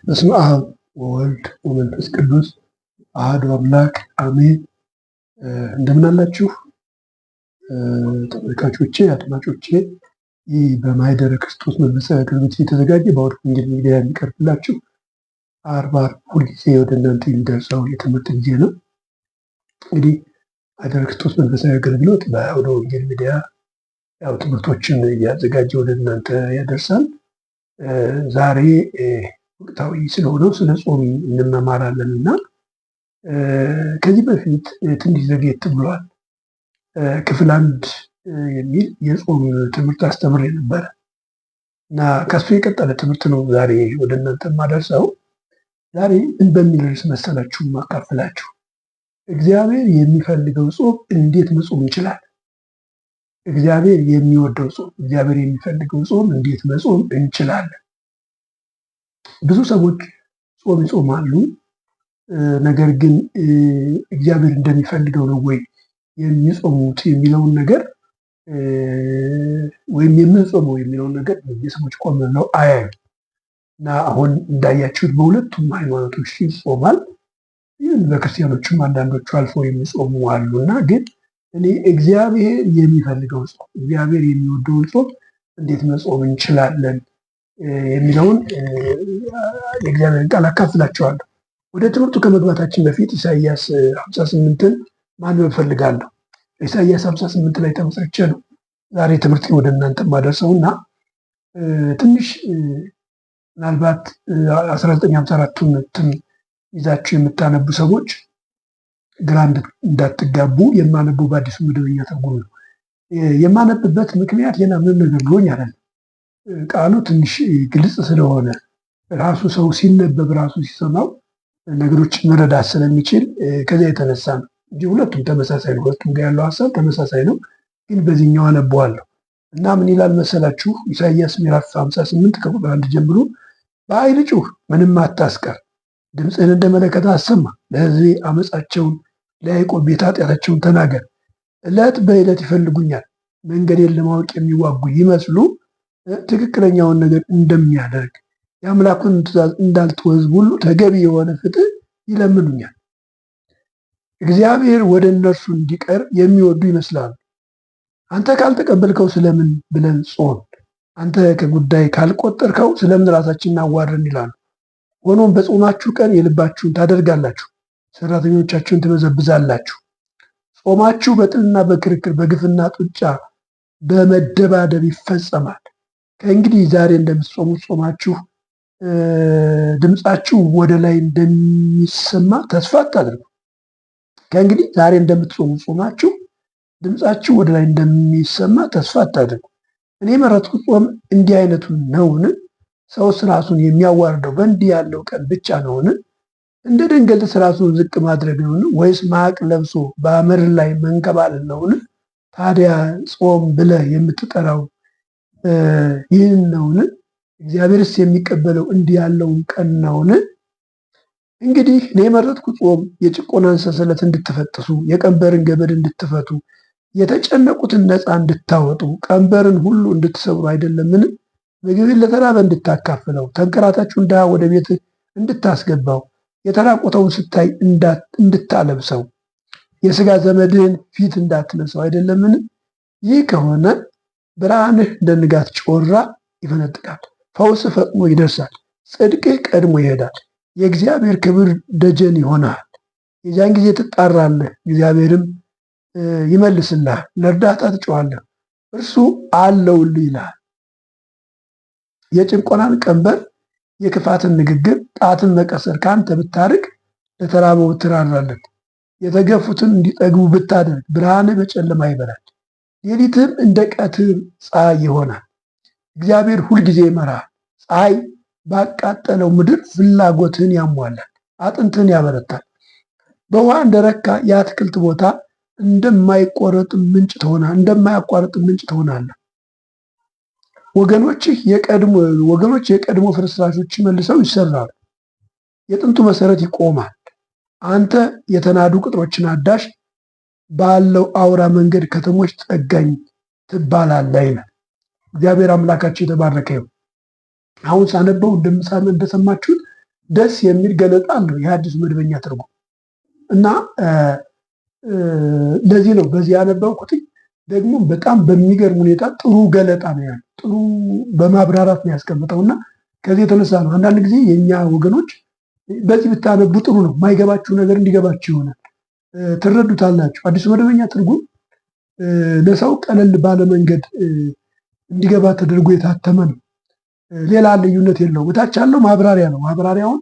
በስመ አብ ወወልድ ወመንፈስ ቅዱስ አሐዱ አምላክ አሜን። እንደምን አላችሁ ተመልካቾቼ፣ አድማጮቼ። ይህ በማኅደረ ክርስቶስ መንፈሳዊ አገልግሎት የተዘጋጀ በአውደ ወንጌል ሚዲያ የሚቀርብላችሁ ዓርብ ሁልጊዜ ወደ እናንተ የሚደርሰው የትምህርት ጊዜ ነው። እንግዲህ ማኅደረ ክርስቶስ መንፈሳዊ አገልግሎት በአውደ ወንጌል ሚዲያ ትምህርቶችን እያዘጋጀ ወደ እናንተ ያደርሳል። ዛሬ ወቅታዊ ስለሆነው ስለ ጾም እንመማራለን እና ከዚህ በፊት ትንሽ ዘግየት ብሏል። ክፍል 1 የሚል የጾም ትምህርት አስተምሬ ነበረ እና ከሱ የቀጠለ ትምህርት ነው ዛሬ ወደ እናንተ የማደርሰው። ዛሬ ምን በሚል ርዕስ መሰላችሁ ማካፈላችሁ? እግዚአብሔር የሚፈልገው ጾም እንዴት መጾም እንችላለን? እግዚአብሔር የሚወደው ጾም፣ እግዚአብሔር የሚፈልገው ጾም እንዴት መጾም እንችላለን? ብዙ ሰዎች ጾም ይጾማሉ። ነገር ግን እግዚአብሔር እንደሚፈልገው ነው ወይ የሚጾሙት የሚለውን ነገር ወይም የምንጾመው የሚለውን ነገር የሰዎች ቆም ብለው አያዩ እና አሁን እንዳያችሁት በሁለቱም ሃይማኖቶች ይጾማል። ይህን በክርስቲያኖችም አንዳንዶቹ አልፎ የሚጾሙ አሉ እና ግን እኔ እግዚአብሔር የሚፈልገው ጾም፣ እግዚአብሔር የሚወደውን ጾም እንዴት መጾም እንችላለን የሚለውን የእግዚአብሔርን ቃል አካፍላችኋለሁ። ወደ ትምህርቱ ከመግባታችን በፊት ኢሳይያስ 58ን ማንበብ እፈልጋለሁ። ኢሳይያስ 58 ላይ ተመስርቼ ነው ዛሬ ትምህርት ወደ እናንተ ማደርሰው እና ትንሽ ምናልባት 1954ቱን ይዛችሁ የምታነቡ ሰዎች ግራ እንዳትጋቡ የማነበው በአዲሱ መደበኛ ትርጉም ነው። የማነብበት ምክንያት ሌላ ምንም ነገር ብሎኝ አይደለም። ቃሉ ትንሽ ግልጽ ስለሆነ ራሱ ሰው ሲነበብ ራሱ ሲሰማው ነገሮችን መረዳት ስለሚችል ከዚያ የተነሳ ነው እንጂ ሁለቱም ተመሳሳይ ነው። ሁለቱም ጋር ያለው ሀሳብ ተመሳሳይ ነው። ግን በዚህኛው አነበዋለሁ እና ምን ይላል መሰላችሁ? ኢሳይያስ ምዕራፍ 58 ከቁጥር 1 ጀምሮ በኃይል ጩኽ፣ ምንም አታስቀር፣ ድምፅህን እንደ መለከት አሰማ፣ ለሕዝቤ ዓመፃቸውን ለያዕቆብ ቤት ኃጢአታቸውን ተናገር። ዕለት በዕለት ይፈልጉኛል፣ መንገዴን ለማወቅ የሚዋጉ ይመስሉ ትክክለኛውን ነገር እንደሚያደርግ የአምላኩን ትእዛዝ እንዳልተወ ሕዝብ ሁሉ ተገቢ የሆነ ፍትህ ይለምኑኛል። እግዚአብሔር ወደ እነርሱ እንዲቀርብ የሚወዱ ይመስላሉ። አንተ ካልተቀበልከው ስለምን ብለን ጾም፣ አንተ ከጉዳይ ካልቆጠርከው ስለምን ራሳችንን አዋረን ይላሉ። ሆኖም በጾማችሁ ቀን የልባችሁን ታደርጋላችሁ፣ ሰራተኞቻችሁን ትበዘብዛላችሁ። ጾማችሁ በጥልና በክርክር በግፍና ጡጫ በመደባደብ ይፈጸማል። ከእንግዲህ ዛሬ እንደምትጾሙት ጾማችሁ ድምፃችሁ ወደ ላይ እንደሚሰማ ተስፋ አታድርጉ። ከእንግዲህ ዛሬ እንደምትጾሙት ጾማችሁ ድምፃችሁ ወደ ላይ እንደሚሰማ ተስፋ አታድርጉ። እኔ የመረጥኩት ጾም እንዲህ አይነቱን ነውን? ሰውስ ራሱን የሚያዋርደው በእንዲህ ያለው ቀን ብቻ ነውን? እንደ ደንገልት ራሱን ዝቅ ማድረግ ነውን? ወይስ ማቅ ለብሶ በአመድ ላይ መንከባለል ነውን? ታዲያ ጾም ብለህ የምትጠራው ይህን ነውን? እግዚአብሔርስ የሚቀበለው እንዲህ ያለውን ቀን ነውን? እንግዲህ እኔ የመረጥኩት ጾም የጭቆናን ሰንሰለት እንድትፈጥሱ፣ የቀንበርን ገመድ እንድትፈቱ፣ የተጨነቁትን ነፃ እንድታወጡ፣ ቀንበርን ሁሉ እንድትሰብሩ አይደለምን? ምግብን ለተራበ እንድታካፍለው፣ ተንከራታችሁን ድሃ ወደ ቤት እንድታስገባው፣ የተራቆተውን ስታይ እንድታለብሰው፣ የሥጋ ዘመድህን ፊት እንዳትነሳው አይደለምን? ይህ ከሆነ ብርሃንህ እንደ ንጋት ጮራ ይፈነጥቃል፣ ፈውስ ፈጥኖ ይደርሳል፣ ጽድቅህ ቀድሞ ይሄዳል፣ የእግዚአብሔር ክብር ደጀን ይሆናል። የዚያን ጊዜ ትጣራለህ፣ እግዚአብሔርም ይመልስልሃል፣ ለእርዳታ ትጮኻለህ፣ እርሱ አለውልህ ይልሃል። የጭቆናን ቀንበር፣ የክፋትን ንግግር፣ ጣትን መቀሰር ከአንተ ብታርቅ፣ ለተራበው ብትራራለት፣ የተገፉትን እንዲጠግቡ ብታደርግ፣ ብርሃንህ በጨለማ ይበራል፣ ሌሊትም እንደ ቀትር ፀሐይ ይሆናል። እግዚአብሔር ሁልጊዜ ይመራሃል። ፀሐይ ባቃጠለው ምድር ፍላጎትህን ያሟላል፣ አጥንትህን ያበረታል። በውሃ እንደረካ የአትክልት ቦታ እንደማያቋርጥ ምንጭ ትሆናለህ። ወገኖች የቀድሞ ፍርስራሾች መልሰው ይሰራሉ፣ የጥንቱ መሰረት ይቆማል። አንተ የተናዱ ቅጥሮችን አዳሽ፣ ባለው አውራ መንገድ ከተሞች ጠጋኝ ትባላለህ ይላል። እግዚአብሔር አምላካችን የተባረከ ይሁን። አሁን ሳነበው እንደሰማችሁት ደስ የሚል ገለጣ አለው የሐዲሱ መደበኛ ትርጉም እና ለዚህ ነው በዚህ ያነበብኩት። ደግሞ በጣም በሚገርም ሁኔታ ጥሩ ገለጣ ነው ያለው፣ ጥሩ በማብራራት ነው ያስቀምጠውና ከዚህ የተነሳ ነው አንዳንድ ጊዜ የእኛ ወገኖች በዚህ ብታነቡ ጥሩ ነው፣ የማይገባችሁ ነገር እንዲገባችሁ ይሆናል፣ ትረዱታላችሁ። አዲሱ መደበኛ ትርጉም ለሰው ቀለል ባለ መንገድ እንዲገባ ተደርጎ የታተመ ነው። ሌላ ልዩነት የለውም። እታች ያለው ማብራሪያ ነው። ማብራሪያውን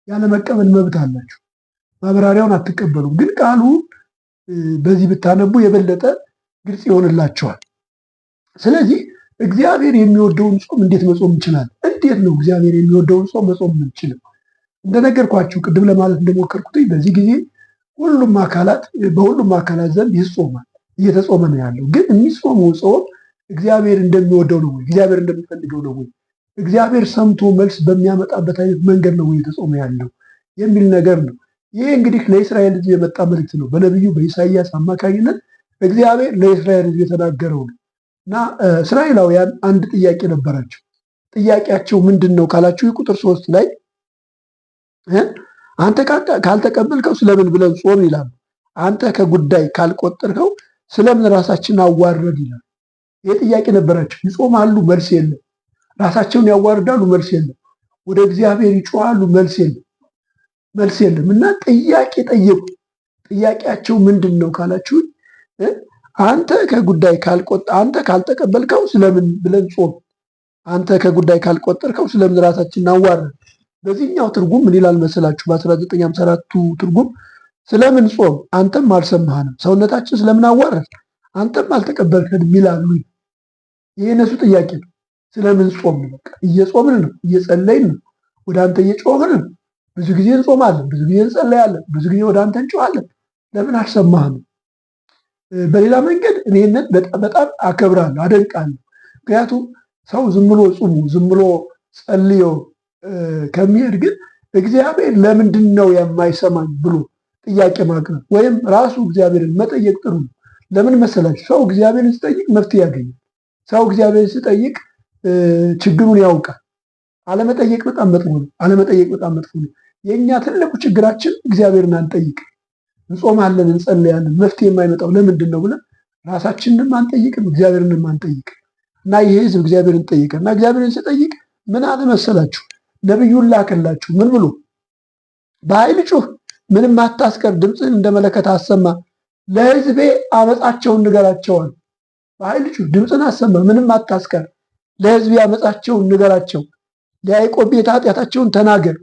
ያለመቀበል መብት አላችሁ። ማብራሪያውን አትቀበሉም፣ ግን ቃሉ በዚህ ብታነቡ የበለጠ ግልጽ ይሆንላቸዋል። ስለዚህ እግዚአብሔር የሚወደውን ጾም እንዴት መጾም እንችላለን? እንዴት ነው እግዚአብሔር የሚወደውን ጾም መጾም የምንችለው? እንደነገርኳችሁ ቅድም ለማለት እንደሞከርኩት በዚህ ጊዜ በሁሉም አካላት ዘንድ ይጾማል፣ እየተጾመ ነው ያለው። ግን የሚጾመው ጾም እግዚአብሔር እንደሚወደው ነው ወይ? እግዚአብሔር እንደሚፈልገው ነው ወይ? እግዚአብሔር ሰምቶ መልስ በሚያመጣበት አይነት መንገድ ነው ወይ የተጾመ ያለው የሚል ነገር ነው። ይህ እንግዲህ ለእስራኤል ሕዝብ የመጣ መልእክት ነው። በነቢዩ በኢሳይያስ አማካኝነት እግዚአብሔር ለእስራኤል ሕዝብ የተናገረው ነው እና እስራኤላውያን አንድ ጥያቄ ነበራቸው። ጥያቄያቸው ምንድን ነው ካላችሁ ቁጥር 3 ላይ አንተ ካልተቀበልከው ስለምን ብለን ጾም ይላሉ። አንተ ከጉዳይ ካልቆጠርከው ስለምን ራሳችን አዋረድ ይላል። ይህ ጥያቄ ነበራቸው። ይጾማሉ፣ መልስ የለም። ራሳቸውን ያዋርዳሉ፣ መልስ የለም። ወደ እግዚአብሔር ይጮሃሉ፣ መልስ የለም እና ጥያቄ ጠየቁ። ጥያቄያቸው ምንድን ነው ካላችሁ አንተ ካልተቀበልከው ስለምን ብለን ጾም፣ አንተ ከጉዳይ ካልቆጠርከው ስለምን ራሳችን አዋረድ። በዚህኛው ትርጉም ምን ይላል መሰላችሁ? በ1954ቱ ትርጉም ስለምን ጾም አንተም አልሰማህንም፣ ሰውነታችን ስለምን አዋረድ አንተም አልተቀበልከንም ይላሉ። ይህ የነሱ ጥያቄ ነው። ስለምን ጾም? በቃ እየጾምን ነው፣ እየጸለይን ነው፣ ወደ አንተ እየጮህን ነው። ብዙ ጊዜ እንጾማለን፣ ብዙ ጊዜ እንጸለያለን፣ ብዙ ጊዜ ወደ አንተ እንጮሃለን። ለምን አልሰማህንም? በሌላ መንገድ እኔነት በጣም አከብራለሁ፣ አደንቃለሁ። ምክንያቱም ሰው ዝም ብሎ ጹሙ ዝም ብሎ ጸልዮ ከሚሄድ ግን እግዚአብሔር ለምንድን ነው የማይሰማኝ ብሎ ጥያቄ ማቅረብ ወይም ራሱ እግዚአብሔርን መጠየቅ ጥሩ ነው። ለምን መሰላችሁ? ሰው እግዚአብሔርን ሲጠይቅ መፍትሄ ያገኛል። ሰው እግዚአብሔርን ሲጠይቅ ችግሩን ያውቃል። አለመጠየቅ በጣም መጥፎ ነው። የእኛ ትልቁ ችግራችን እግዚአብሔርን አንጠይቅ። እንጾማለን፣ እንጸለያለን፣ መፍትሄ የማይመጣው ለምንድን ነው ብለን ራሳችንንም አንጠይቅም፣ እግዚአብሔርንም አንጠይቅ እና ይህ ህዝብ እግዚአብሔርን ጠይቀ እና እግዚአብሔርን ሲጠይቅ ምን አለ መሰላችሁ? ነቢዩን ላከላችሁ። ምን ብሎ? በኃይል ጩህ፣ ምንም አታስቀር፣ ድምፅህን እንደ መለከት አሰማ፣ ለህዝቤ አመፃቸውን ንገራቸዋል። በኃይል ጩህ፣ ድምፅን አሰማ፣ ምንም አታስቀር፣ ለህዝቤ አመፃቸውን ንገራቸው፣ ለያዕቆብ ቤት ኃጢአታቸውን ተናገር።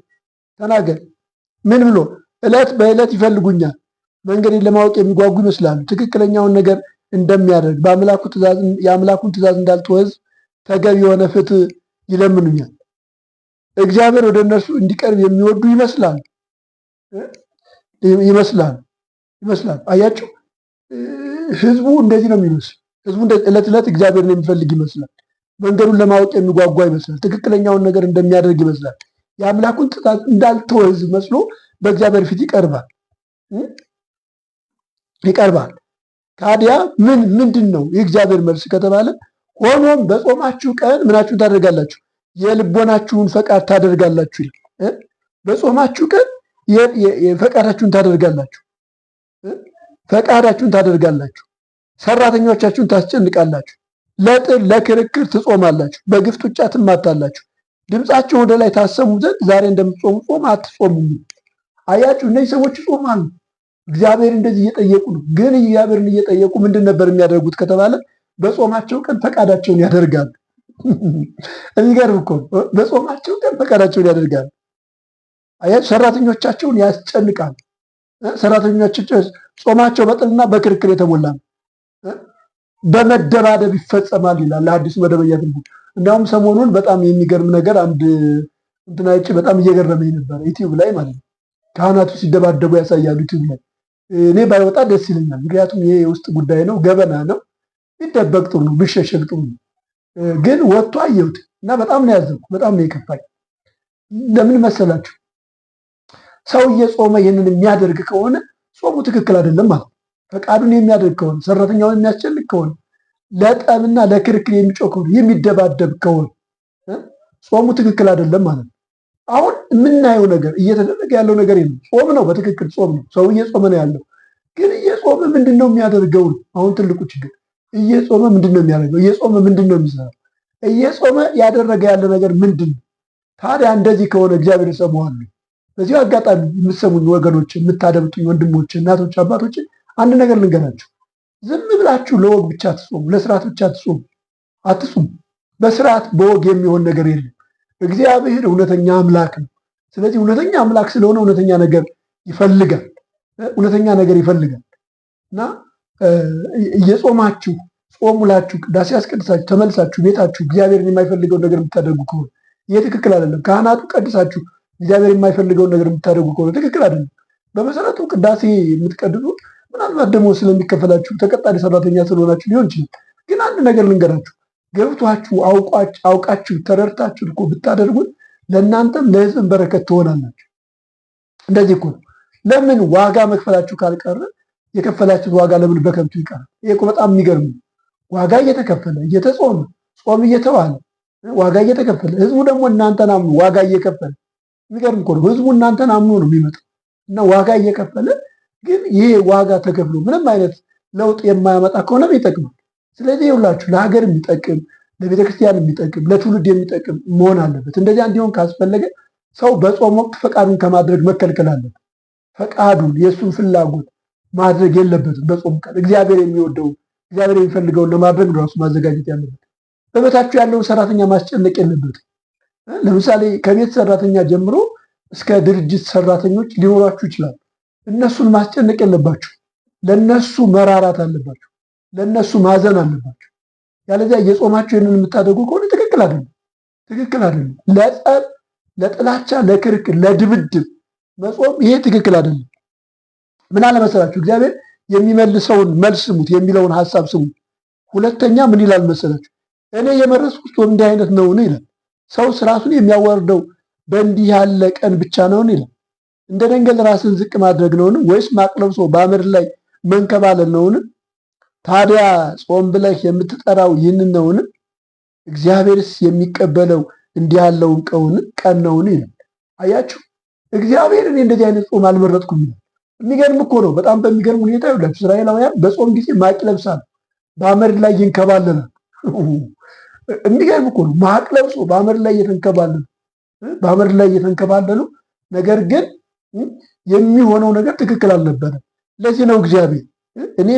ምን ብሎ? ዕለት በዕለት ይፈልጉኛል፣ መንገዴን ለማወቅ የሚጓጉ ይመስላሉ። ትክክለኛውን ነገር እንደሚያደርግ የአምላኩን ትእዛዝ እንዳልተወዝ ተገቢ የሆነ ፍትህ ይለምኑኛል። እግዚአብሔር ወደ እነርሱ እንዲቀርብ የሚወዱ ይመስላል። አያችሁ፣ ህዝቡ እንደዚህ ነው የሚመስል። ህዝቡ ዕለት ዕለት እግዚአብሔርን የሚፈልግ ይመስላል። መንገዱን ለማወቅ የሚጓጓ ይመስላል። ትክክለኛውን ነገር እንደሚያደርግ ይመስላል። የአምላኩን ትእዛዝ እንዳልተወ ህዝብ መስሎ በእግዚአብሔር ፊት ይቀርባል። ታዲያ ምንድን ነው የእግዚአብሔር መልስ ከተባለ፣ ሆኖም በጾማችሁ ቀን ምናችሁን ታደርጋላችሁ? የልቦናችሁን ፈቃድ ታደርጋላችሁ ይላል። በጾማችሁ ቀን ፈቃዳችሁን ታደርጋላችሁ፣ ሰራተኞቻችሁን ታስጨንቃላችሁ፣ ለጥል ለክርክር ትጾማላችሁ፣ በግፍ ጡጫ ትማታላችሁ፣ ድምፃችሁን ወደ ላይ ታሰሙ ዘንድ ዛሬ እንደምትጾሙ ጾም አትጾሙም። አያችሁ፣ እነዚህ ሰዎች ይጾማሉ፣ እግዚአብሔር እንደዚህ እየጠየቁ ነው። ግን እግዚአብሔርን እየጠየቁ ምንድን ነበር የሚያደርጉት ከተባለ በጾማቸው ቀን ፈቃዳቸውን ያደርጋሉ። የሚገርም እኮ በጾማቸው ቀን ፈቃዳቸውን ያደርጋሉ። አያችሁ፣ ሰራተኞቻቸውን ያስጨንቃሉ። ሰራተኞቻቸው ጾማቸው በጥልና በክርክር የተሞላ ነው። በመደባደብ ይፈጸማል ይላል አዲሱ መደበኛ ትርጉም። እንዲያውም ሰሞኑን በጣም የሚገርም ነገር አንድ እንትናጭ በጣም እየገረመኝ ነበር፣ ዩቲዩብ ላይ ማለት ነው። ካህናቱ ሲደባደቡ ያሳያሉ ዩቲዩብ ላይ። እኔ ባይወጣ ደስ ይለኛል፣ ምክንያቱም ይሄ የውስጥ ጉዳይ ነው፣ ገበና ነው። ቢደበቅ ጥሩ ነው፣ ቢሸሸግ ጥሩ ነው። ግን ወጥቶ አየሁት እና በጣም ነው ያዘንኩ፣ በጣም ነው የከፋኝ። ለምን መሰላችሁ? ሰው እየጾመ ይህንን የሚያደርግ ከሆነ ጾሙ ትክክል አይደለም ማለት ነው። ፈቃዱን የሚያደርግ ከሆነ፣ ሰራተኛውን የሚያስጨንቅ ከሆነ፣ ለጠብና ለክርክር የሚጮህ ከሆነ፣ የሚደባደብ ከሆነ ጾሙ ትክክል አይደለም ማለት ነው። አሁን የምናየው ነገር እየተደረገ ያለው ነገር የለም። ጾም ነው፣ በትክክል ጾም ነው። ሰው እየጾመ ነው ያለው። ግን እየጾመ ምንድን ነው የሚያደርገው? አሁን ትልቁ ችግር እየጾመ ምንድን ነው የሚያደርገው? እየጾመ ምንድን ነው የሚሰራው? እየጾመ ያደረገ ያለ ነገር ምንድን ነው? ታዲያ እንደዚህ ከሆነ እግዚአብሔር ይሰማዋል። በዚሁ አጋጣሚ የምትሰሙኝ ወገኖች፣ የምታደምጡኝ ወንድሞች፣ እናቶች፣ አባቶች አንድ ነገር ልንገራችሁ። ዝም ብላችሁ ለወግ ብቻ አትጾሙ፣ ለስርዓት ብቻ አትጾሙ። በስርዓት በወግ የሚሆን ነገር የለም። እግዚአብሔር እውነተኛ አምላክ ነው። ስለዚህ እውነተኛ አምላክ ስለሆነ እውነተኛ ነገር ይፈልጋል። እና እየጾማችሁ ጾም ውላችሁ ቅዳሴ አስቀድሳችሁ ተመልሳችሁ ቤታችሁ እግዚአብሔርን የማይፈልገውን ነገር የምታደርጉ ከሆነ ይሄ ትክክል አይደለም። ካህናቱ ቀድሳችሁ እግዚአብሔር የማይፈልገውን ነገር የምታደርጉ ከሆነ ትክክል አይደለም። በመሰረቱ ቅዳሴ የምትቀድሱ ምናልባት ደግሞ ስለሚከፈላችሁ ተቀጣሪ ሰራተኛ ስለሆናችሁ ሊሆን ይችላል። ግን አንድ ነገር ልንገራችሁ፣ ገብቷችሁ አውቃችሁ ተረድታችሁ እኮ ብታደርጉት ለእናንተም ለሕዝብም በረከት ትሆናላችሁ። እንደዚህ እኮ ነው። ለምን ዋጋ መክፈላችሁ ካልቀረ የከፈላችሁት ዋጋ ለምን በከንቱ ይቀራል? ይሄ እኮ በጣም የሚገርም ነው። ዋጋ እየተከፈለ እየተጾመ ጾም እየተዋለ ዋጋ እየተከፈለ ሕዝቡ ደግሞ እናንተን አምኖ ዋጋ እየከፈለ የሚገርም እኮ ነው። ሕዝቡ እናንተን አምኖ ነው የሚመጣው እና ዋጋ እየከፈለ ግን ይሄ ዋጋ ተከፍሎ ምንም አይነት ለውጥ የማያመጣ ከሆነ ይጠቅማል። ስለዚህ ይኸውላችሁ ለሀገር የሚጠቅም ለቤተክርስቲያን የሚጠቅም ለትውልድ የሚጠቅም መሆን አለበት። እንደዚያ እንዲሆን ካስፈለገ ሰው በጾም ወቅት ፈቃዱን ከማድረግ መከልከል አለበት። ፈቃዱን የእሱን ፍላጎት ማድረግ የለበትም። በጾም ቀን እግዚአብሔር የሚወደው እግዚአብሔር የሚፈልገውን ለማድረግ ራሱ ማዘጋጀት ያለበት። በቤታችሁ ያለውን ሰራተኛ ማስጨነቅ የለበትም። ለምሳሌ ከቤት ሰራተኛ ጀምሮ እስከ ድርጅት ሰራተኞች ሊኖራችሁ ይችላል። እነሱን ማስጨነቅ የለባችሁ። ለነሱ መራራት አለባችሁ። ለነሱ ማዘን አለባችሁ። ያለዚያ እየጾማችሁ ይህንን የምታደርጉ ከሆነ ትክክል አይደለም። ለጸብ፣ ለጥላቻ፣ ለክርክር፣ ለድብድብ መጾም ይሄ ትክክል አይደለም። ምን አለ መሰላችሁ? እግዚአብሔር የሚመልሰውን መልስ ስሙት የሚለውን ሐሳብ ስሙት። ሁለተኛ ምን ይላል መሰላችሁ? እኔ የመረጥኩት ጾም እንዲህ አይነት ነውን ይላል። ሰውስ ራሱን የሚያዋርደው በእንዲህ ያለ ቀን ብቻ ነውን ይላል። እንደ ደንገል ራስን ዝቅ ማድረግ ነውን? ወይስ ማቅ ለብሶ በአመድ ላይ መንከባለል ነውን? ታዲያ ጾም ብለህ የምትጠራው ይህንን ነውን? እግዚአብሔርስ የሚቀበለው እንዲህ ያለውን ቀን ነውን ይላል። አያችሁ፣ እግዚአብሔር እኔ እንደዚህ አይነት ጾም አልመረጥኩም ይላል። የሚገርም እኮ ነው። በጣም በሚገርም ሁኔታ ይላችሁ እስራኤላውያን በጾም ጊዜ ማቅ ለብሳል፣ በአመድ ላይ ይንከባለላል። የሚገርም እኮ ነው። ማቅ ለብሶ በአመድ ላይ እየተንከባለሉ ነገር ግን የሚሆነው ነገር ትክክል አልነበረም። ለዚህ ነው እግዚአብሔር እኔ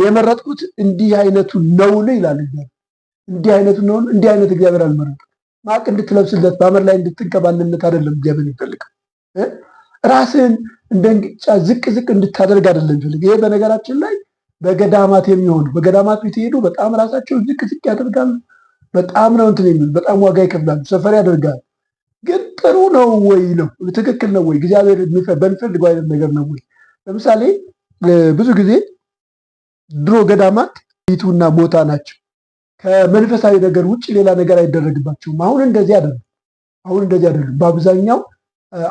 የመረጥኩት እንዲህ አይነቱ ነውን ይላል። እንዲህ አይነቱ ነውን? እንዲህ አይነት እግዚአብሔር አልመረጥም። ማቅ እንድትለብስለት በአመድ ላይ እንድትንከባለልለት አይደለም እግዚአብሔር ይፈልጋል። ራስን እንደ እንግጫ ዝቅ እንድታደርግ አይደለም ይፈልግ። ይሄ በነገራችን ላይ በገዳማት የሚሆኑ በገዳማት ብትሄዱ በጣም ራሳቸውን ዝቅ ያደርጋሉ። በጣም ነው እንትን የሚሉ በጣም ዋጋ ይከፍላሉ፣ ሰፈር ያደርጋሉ። ግን ጥሩ ነው ወይ ነው? ትክክል ነው ወይ? እግዚአብሔር በሚፈልገው አይነት ነገር ነው ወይ? ለምሳሌ ብዙ ጊዜ ድሮ ገዳማት ቢቱና ቦታ ናቸው። ከመንፈሳዊ ነገር ውጭ ሌላ ነገር አይደረግባቸውም። አሁን እንደዚህ አይደሉም። በአብዛኛው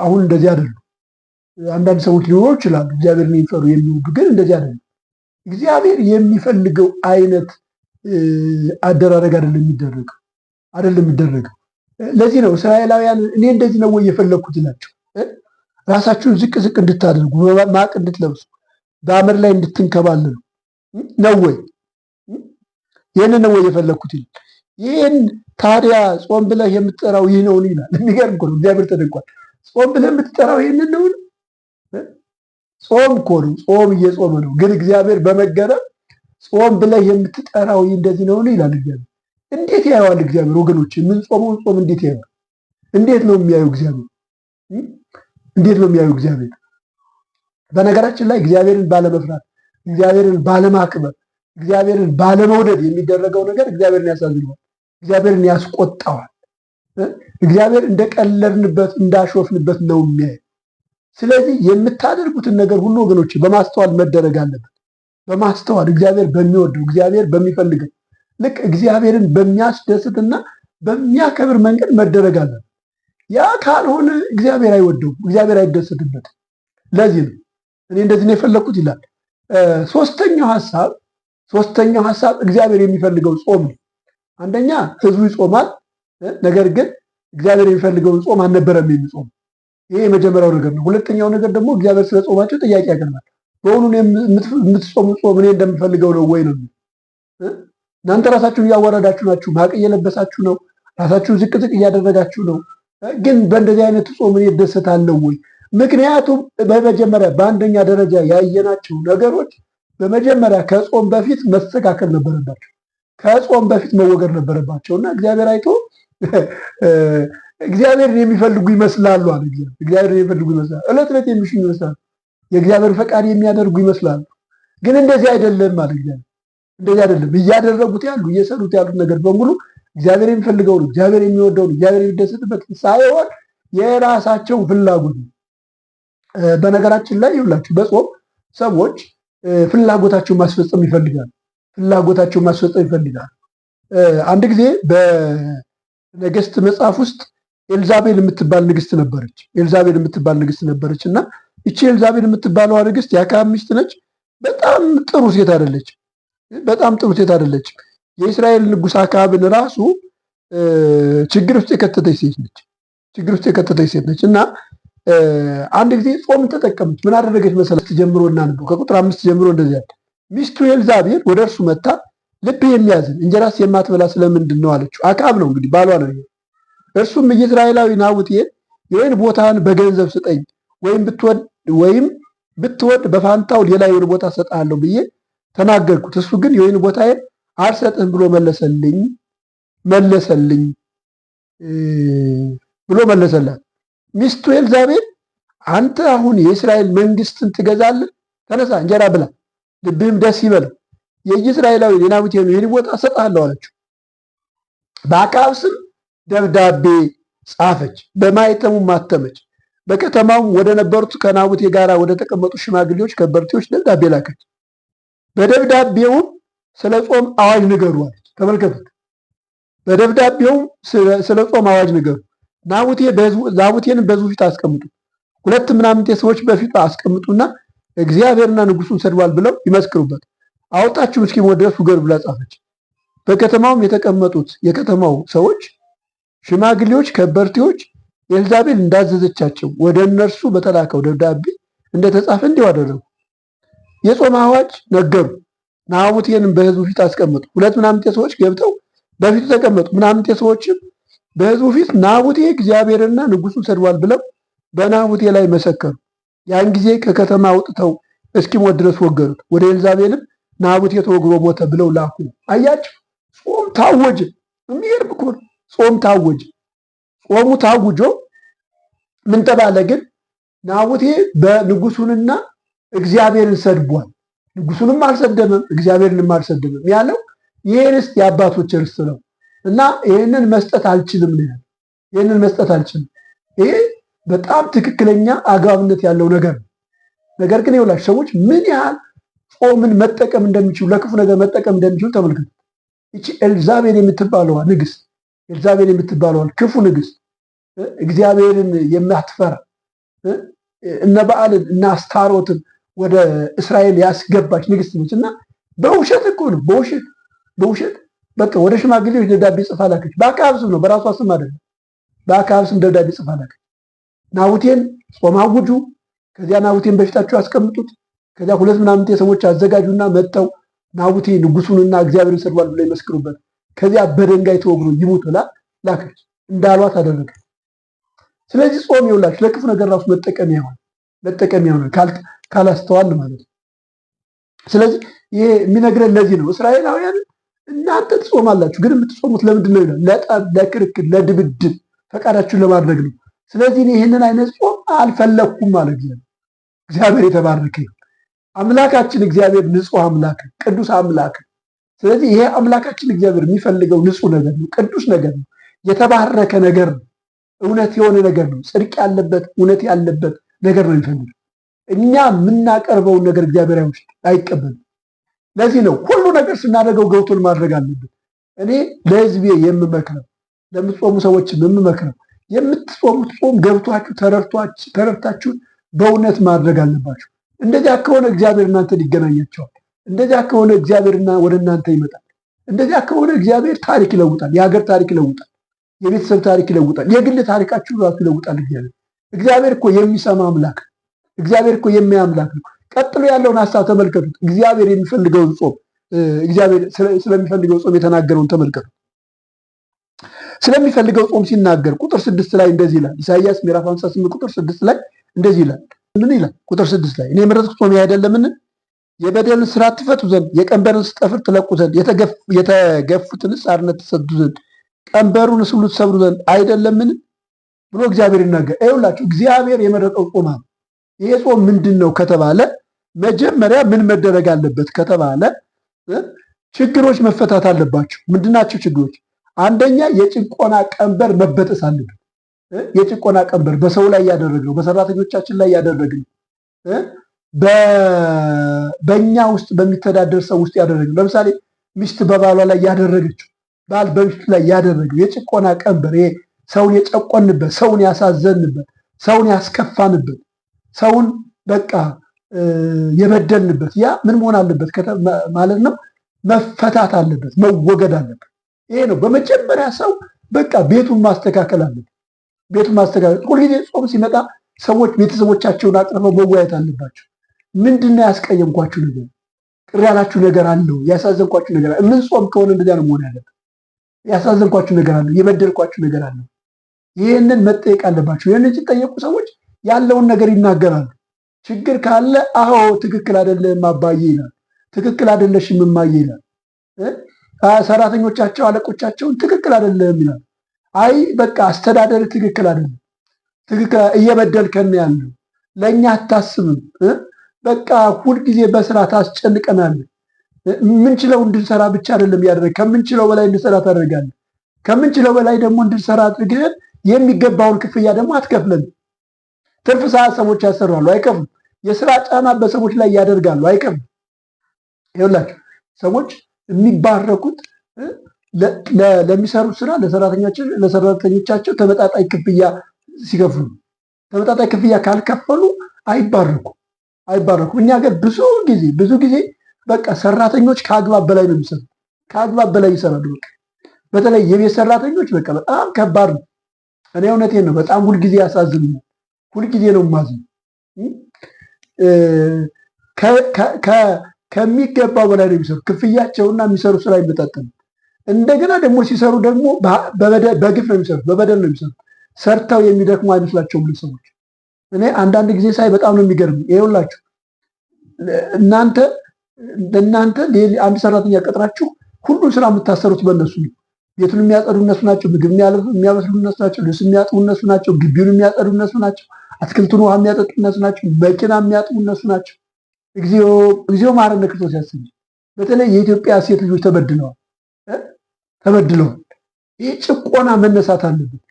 አሁን እንደዚህ አይደሉም። አንዳንድ ሰዎች ሊኖሩ ይችላሉ እግዚአብሔርን የሚፈሩ የሚወዱ፣ ግን እንደዚህ አይደሉም። እግዚአብሔር የሚፈልገው አይነት አደራረግ አይደለም የሚደረገው። ለዚህ ነው እስራኤላውያን እኔ እንደዚህ ነው ወይ የፈለግኩት ናቸው። ራሳችሁን ዝቅ እንድታደርጉ ማቅ እንድትለብሱ በአመድ ላይ እንድትንከባለሉ ነው ወይ? ይህንን ነው ወይ የፈለግኩት? ይህን ታዲያ ጾም ብለህ የምትጠራው ይህ ነውን ይላል። የሚገርም እኮ ነው። እግዚአብሔር ተደንቋል። ጾም ብለህ የምትጠራው ይህንን ነውን? ጾም እኮ ነው። ጾም እየጾመ ነው። ግን እግዚአብሔር በመገረም ጾም ብለህ የምትጠራው ይህ እንደዚህ ነውን ይላል። እግዚአብሔር እንዴት ያየዋል? እግዚአብሔር ወገኖች፣ የምንጾመውን ጾም እንዴት ያየዋል? እንዴት ነው የሚያየው እግዚአብሔር? በነገራችን ላይ እግዚአብሔርን ባለመፍራት፣ እግዚአብሔርን ባለማክበር፣ እግዚአብሔርን ባለመውደድ የሚደረገው ነገር እግዚአብሔርን ያሳዝነዋል፣ እግዚአብሔርን ያስቆጣዋል። እግዚአብሔር እንደቀለድንበት እንዳሾፍንበት ነው የሚያየው። ስለዚህ የምታደርጉትን ነገር ሁሉ ወገኖች በማስተዋል መደረግ አለበት። በማስተዋል እግዚአብሔር በሚወደው እግዚአብሔር በሚፈልገው ልክ እግዚአብሔርን በሚያስደስትና በሚያከብር መንገድ መደረግ አለበት። ያ ካልሆነ እግዚአብሔር አይወደውም፣ እግዚአብሔር አይደሰትበትም። ለዚህ ነው እኔ እንደዚህ ነው የፈለግኩት ይላል። ሶስተኛው ሐሳብ እግዚአብሔር የሚፈልገው ጾም ነው። አንደኛ ህዝቡ ይጾማል፣ ነገር ግን እግዚአብሔር የሚፈልገውን ጾም አልነበረም የሚጾም። ይሄ የመጀመሪያው ነገር ነው። ሁለተኛው ነገር ደግሞ እግዚአብሔር ስለ ጾማቸው ጥያቄ ያቀርባል። በእውኑ የምትጾሙ ጾም እኔ እንደምፈልገው ነው ወይ ነው? እናንተ ራሳችሁን እያዋረዳችሁ ናችሁ፣ ማቅ እየለበሳችሁ ነው፣ ራሳችሁን ዝቅ ዝቅ እያደረጋችሁ ነው። ግን በእንደዚህ አይነት ጾም እኔ እደሰታለሁ ወይ? ምክንያቱም በመጀመሪያ በአንደኛ ደረጃ ያየናቸው ነገሮች በመጀመሪያ ከጾም በፊት መስተካከል ነበረባቸው፣ ከጾም በፊት መወገድ ነበረባቸው እና እግዚአብሔር አይቶ እግዚአብሔርን የሚፈልጉ ይመስላሉ አለ። እግዚአብሔርን የሚፈልጉ ይመስላሉ፣ ዕለት ዕለት የሚሹ ይመስላሉ፣ የእግዚአብሔር ፈቃድ የሚያደርጉ ይመስላሉ። ግን እንደዚህ አይደለም አለ እግዚአብሔር። እንደዚህ አይደለም። እያደረጉት ያሉ እየሰሩት ያሉት ነገር በሙሉ እግዚአብሔር የሚፈልገውን እግዚአብሔር የሚወደውን እግዚአብሔር የሚደሰትበት ሳይሆን የራሳቸው ፍላጎት ነው። በነገራችን ላይ ይውላችሁ በጾም ሰዎች ፍላጎታቸውን ማስፈጸም ይፈልጋሉ። ፍላጎታቸውን ማስፈጸም ይፈልጋሉ። አንድ ጊዜ በነገስት መጽሐፍ ውስጥ ኤልዛቤል የምትባል ንግስት ነበረች። ኤልዛቤል የምትባል ንግስት ነበረች እና ይቺ ኤልዛቤል የምትባለዋ ንግስት የአክዓብ ሚስት ነች። በጣም ጥሩ ሴት አይደለች። በጣም ጥሩ ሴት አይደለች። የእስራኤል ንጉሥ አክዓብን ራሱ ችግር ውስጥ የከተተች ሴት ነች። ችግር ውስጥ የከተተች ሴት ነች እና አንድ ጊዜ ጾምን ተጠቀመች። ምን አደረገች መሰለህ? ጀምሮ እናንበው ከቁጥር 5 ጀምሮ እንደዚህ ያለ ሚስቱ ኤልዛቤል ወደ እርሱ መጣ፣ ልብ የሚያዝን እንጀራስ የማትበላ ስለምንድን ነው አለችው። አክዓብ ነው እንግዲህ ባሏ ነው። እርሱም የእስራኤላዊ ናቡቴን የወይን ቦታን በገንዘብ ስጠኝ፣ ወይም ብትወድ በፋንታው ሌላ የወይን ቦታ ሰጥሃለሁ ብዬ ተናገርኩት። እሱ ግን የወይን ቦታዬን አልሰጥህም ብሎ መለሰልኝ ብሎ መለሰላት። ሚስቱ ኤልዛቤል አንተ አሁን የእስራኤል መንግስትን ትገዛለህ? ተነሳ እንጀራ ብላ፣ ልብህም ደስ ይበለው፣ የእስራኤላዊ የናቡቴን የወይን ቦታ እሰጥሃለሁ አለችው። በአክዓብ ስም ደብዳቤ ጻፈች፣ በማኅተሙም ማተመች። በከተማውም ወደ ነበሩት ከናቡቴ ጋር ወደ ተቀመጡ ሽማግሌዎች ከበርቴዎች ደብዳቤ ላከች። በደብዳቤውም ስለ ጾም አዋጅ ንገሩ አለች። ተመልከቱት። በደብዳቤውም ስለ ጾም አዋጅ ንገሩ፣ ናቡቴን በሕዝቡ ፊት አስቀምጡ፣ ሁለት ምናምንቴ ሰዎች በፊቱ አስቀምጡና እግዚአብሔርና ንጉሱን ሰድቧል ብለው ይመስክሩበት፣ አውጣችሁ እስኪሞት ድረስ ውገሩ ብላ ጻፈች። በከተማውም የተቀመጡት የከተማው ሰዎች ሽማግሌዎች፣ ከበርቴዎች ኤልዛቤል እንዳዘዘቻቸው ወደ እነርሱ በተላከው ደብዳቤ እንደተጻፈ እንዲሁ አደረጉ። የጾም አዋጅ ነገሩ፣ ናቡቴንም በሕዝቡ ፊት አስቀመጡ። ሁለት ምናምንቴ ሰዎች ገብተው በፊቱ ተቀመጡ። ምናምንቴ ሰዎችም በሕዝቡ ፊት ናቡቴ እግዚአብሔርና ንጉሱን ሰድቧል ብለው በናቡቴ ላይ መሰከሩ። ያን ጊዜ ከከተማ አውጥተው እስኪሞት ድረስ ወገሩት። ወደ ኤልዛቤልም ናቡቴ ተወግሮ ሞተ ብለው ላኩ። አያችሁ፣ ጾም ታወጀ። የሚገርም እኮ ነው። ጾም ታወጀ። ጾሙ ታውጆ ምን ተባለ ግን? ናቡቴ በንጉሱንና እግዚአብሔርን ሰድቧል። ንጉሱንም አልሰደበም፣ እግዚአብሔርንም አልሰደበም። ያለው ይሄ ርስት የአባቶች ርስት ነው እና ይህንን መስጠት አልችልም ነው ያለው። ይህንን መስጠት አልችልም። ይሄ በጣም ትክክለኛ አግባብነት ያለው ነገር ነው። ነገር ግን ይኸውላችሁ ሰዎች ምን ያህል ጾምን መጠቀም እንደሚችሉ ለክፉ ነገር መጠቀም እንደሚችሉ ተመልከቱ። ይቺ ኤልዛቤል የምትባለዋ ንግስት፣ ኤልዛቤል የምትባለዋ ክፉ ንግስት፣ እግዚአብሔርን የማትፈራ እነ በዓልን እና አስታሮትን ወደ እስራኤል ያስገባች ንግስት ነች እና በውሸት እኮ ነው። በውሸት በቃ ወደ ሽማግሌዎች ደብዳቤ ጽፋ ላከች። በአክዓብ ስም ነው፣ በራሷ ስም አይደለም። በአክዓብ ስም ደብዳቤ ጽፋ ላከች። ናቡቴን ጾም አውጁ፣ ከዚያ ናቡቴን በፊታቸው ያስቀምጡት፣ ከዚያ ሁለት ምናምንቴ ሰዎች አዘጋጁና መጥተው ናቡቴ ንጉሱንና እግዚአብሔርን ሰድቧል ብለው ይመስክሩበት፣ ከዚያ በድንጋይ ተወግሮ ይሙት ብላ ላከች። እንዳሏት አደረገ። ስለዚህ ጾም ይውላችሁ ለክፉ ነገር ራሱ መጠቀሚያ ይሆናል ካላስተዋል ማለት ነው። ስለዚህ ይሄ የሚነግረን ለዚህ ነው። እስራኤላውያን እናንተ ትጾማላችሁ፣ ግን የምትጾሙት ለምንድን ነው ይላል? ለጠብ፣ ለክርክር፣ ለድብድብ ፈቃዳችሁን ለማድረግ ነው። ስለዚህ ይህንን አይነት ጾም አልፈለግኩም ማለት ነው። እግዚአብሔር የተባረከ ይሁን። አምላካችን እግዚአብሔር ንጹሕ አምላክ፣ ቅዱስ አምላክ። ስለዚህ ይሄ አምላካችን እግዚአብሔር የሚፈልገው ንጹሕ ነገር ነው፣ ቅዱስ ነገር ነው፣ የተባረከ ነገር ነው፣ እውነት የሆነ ነገር ነው፣ ጽድቅ ያለበት እውነት ያለበት ነገር ነው የሚፈልገው። እኛ የምናቀርበውን ነገር እግዚአብሔር አይቀበልም። ለዚህ ነው ሁሉ ነገር ስናደርገው ገብቶን ማድረግ አለብን። እኔ ለሕዝቤ የምመክረው ለምትጾሙ ሰዎች የምመክረው የምትጾሙት ጾም ገብቷችሁ ተረድታችሁን በእውነት ማድረግ አለባችሁ። እንደዚያ ከሆነ እግዚአብሔር እናንተን ይገናኛቸዋል። እንደዚያ ከሆነ እግዚአብሔር ወደ እናንተ ይመጣል። እንደዚያ ከሆነ እግዚአብሔር ታሪክ ይለውጣል። የሀገር ታሪክ ይለውጣል። የቤተሰብ ታሪክ ይለውጣል። የግል ታሪካችሁ ራሱ ይለውጣል። እግዚአብሔር እኮ የሚሰማ አምላክ፣ እግዚአብሔር እኮ የሚያይ አምላክ ነው። ቀጥሎ ያለውን ሀሳብ ተመልከቱት። እግዚአብሔር የሚፈልገውን ጾም፣ እግዚአብሔር ስለሚፈልገው ጾም የተናገረውን ተመልከቱ። ስለሚፈልገው ጾም ሲናገር ቁጥር 6 ላይ እንደዚህ ይላል። ኢሳይያስ ምዕራፍ 58 ቁጥር 6 ላይ እንደዚህ ይላል። ምን ይላል? ቁጥር 6 ላይ እኔ የመረጥኩት ጾም አይደለምን? የበደልን ስራት ትፈቱ ዘንድ፣ የቀንበርን ጠፍር ትለቁ ዘንድ፣ የተገፉትንስ አርነት ትሰዱ ዘንድ፣ ቀንበሩንስ ሁሉ ትሰብሩ ዘንድ አይደለምን ብሎ እግዚአብሔር ይናገር። ይኸውላችሁ እግዚአብሔር የመረጠው ጾም ነው። ይሄ ጾም ምንድን ነው ከተባለ መጀመሪያ ምን መደረግ አለበት ከተባለ ችግሮች መፈታት አለባቸው። ምንድናቸው ችግሮች? አንደኛ የጭቆና ቀንበር መበጠስ አለበት። የጭቆና ቀንበር በሰው ላይ ያደረግነው፣ በሰራተኞቻችን ላይ ያደረግነው፣ በእኛ ውስጥ በሚተዳደር ሰው ውስጥ ያደረግነው፣ ለምሳሌ ሚስት በባሏ ላይ ያደረገችው፣ ባል በሚስቱ ላይ ያደረገው የጭቆና ቀንበር፣ ይሄ ሰውን የጨቆንበት፣ ሰውን ያሳዘንበት፣ ሰውን ያስከፋንበት፣ ሰውን በቃ የበደልንበት ያ ምን መሆን አለበት ማለት ነው? መፈታት አለበት፣ መወገድ አለበት። ይሄ ነው በመጀመሪያ ሰው በቃ ቤቱን ማስተካከል አለበት። ቤቱን ማስተካከል ሁልጊዜ ጾም ሲመጣ ሰዎች ቤተሰቦቻቸውን አቅርበው መወያየት አለባቸው። ምንድነው ያስቀየምኳችሁ ነገር? ቅር ያላችሁ ነገር አለው? ያሳዘንኳችሁ ነገር አለ? ምን ጾም ከሆነ እንደዚያ ነው መሆን ያለበት። ያሳዘንኳችሁ ነገር አለው? የበደልኳችሁ ነገር አለው? ይህንን መጠየቅ አለባቸው። ይህንን ሲጠየቁ ሰዎች ያለውን ነገር ይናገራሉ። ችግር ካለ አዎ ትክክል አይደለም አባዬ ይላል፣ ትክክል አይደለሽም እማዬ ይላል። ሰራተኞቻቸው አለቆቻቸውን ትክክል አይደለም ይላል። አይ በቃ አስተዳደር ትክክል አይደለም፣ ትክክል እየበደልከን ያለው ለእኛ አታስብም፣ በቃ ሁልጊዜ በስራ ታስጨንቀናለህ። ምንችለው እንድንሰራ ብቻ አይደለም ያደረግ፣ ከምንችለው በላይ እንድንሰራ ታደርጋለህ። ከምንችለው በላይ ደግሞ እንድንሰራ አድርገን የሚገባውን ክፍያ ደግሞ አትከፍለን። ትርፍ ሰዓት ሰዎች ያሰራሉ፣ አይከፍሉም። የስራ ጫና በሰዎች ላይ ያደርጋሉ፣ አይከፍሉም። ይኸውላችሁ ሰዎች የሚባረኩት ለሚሰሩት ስራ ለሰራተኞቻቸው ተመጣጣኝ ክፍያ ሲከፍሉ። ተመጣጣኝ ክፍያ ካልከፈሉ አይባረኩም። እኛ ሀገር ብዙ ጊዜ በቃ ሰራተኞች ከአግባብ በላይ ነው የሚሰሩት። ከአግባብ በላይ ይሰራሉ። በተለይ የቤት ሰራተኞች በቃ በጣም ከባድ ነው። እኔ እውነቴን ነው፣ በጣም ሁልጊዜ ያሳዝኑኛል። ሁልጊዜ ነው የማዝነው። ከሚገባው በላይ ነው የሚሰሩ። ክፍያቸውና የሚሰሩ ስራ ይመጣጠኑ። እንደገና ደግሞ ሲሰሩ ደግሞ በግፍ ነው የሚሰሩት፣ በበደል ነው የሚሰሩት። ሰርተው የሚደክሙ አይመስላቸውም ሰዎች። እኔ አንዳንድ ጊዜ ሳይ በጣም ነው የሚገርም። ይኸውላችሁ እናንተ አንድ ሰራተኛ ቀጥራችሁ ሁሉን ስራ የምታሰሩት በእነሱ ነው። ቤቱን የሚያጸዱ እነሱ ናቸው። ምግብ የሚያበስሉ እነሱ ናቸው። ልብስ የሚያጥቡ እነሱ ናቸው። ግቢውን የሚያጸዱ እነሱ ናቸው። አትክልቱን ውሃ የሚያጠጡ እነሱ ናቸው። መኪና የሚያጥቡ እነሱ ናቸው። እግዚኦ መሐረነ ክርስቶስ ያሰኝ። በተለይ የኢትዮጵያ ሴት ልጆች ተበድለዋል። ይህ ጭቆና መነሳት አለበት።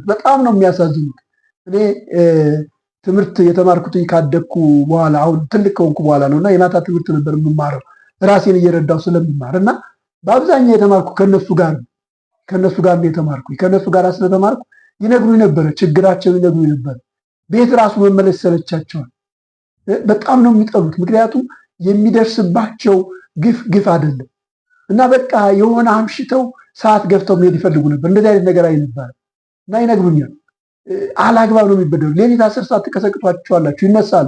በጣም ነው የሚያሳዝኑት። እኔ ትምህርት የተማርኩት ካደግኩ በኋላ አሁን ትልቅ ከሆንኩ በኋላ ነው እና የማታ ትምህርት ነበር የምማረው ራሴን እየረዳው ስለምማር እና በአብዛኛው የተማርኩ ከነሱ ጋር ነው የተማርኩ። ከነሱ ጋር ስለተማርኩ ይነግሩኝ ነበረ፣ ችግራቸውን ይነግሩኝ ነበረ። ቤት ራሱ መመለስ ሰለቻቸዋል። በጣም ነው የሚጠሉት። ምክንያቱም የሚደርስባቸው ግፍ አይደለም እና በቃ የሆነ አምሽተው ሰዓት ገፍተው መሄድ ይፈልጉ ነበር። እንደዚህ አይነት ነገር አይነበር እና ይነግሩኛል። አላግባብ ነው የሚበደሉ። ሌሊት 10 ሰዓት ትቀሰቅጧቸዋላችሁ፣ ይነሳሉ።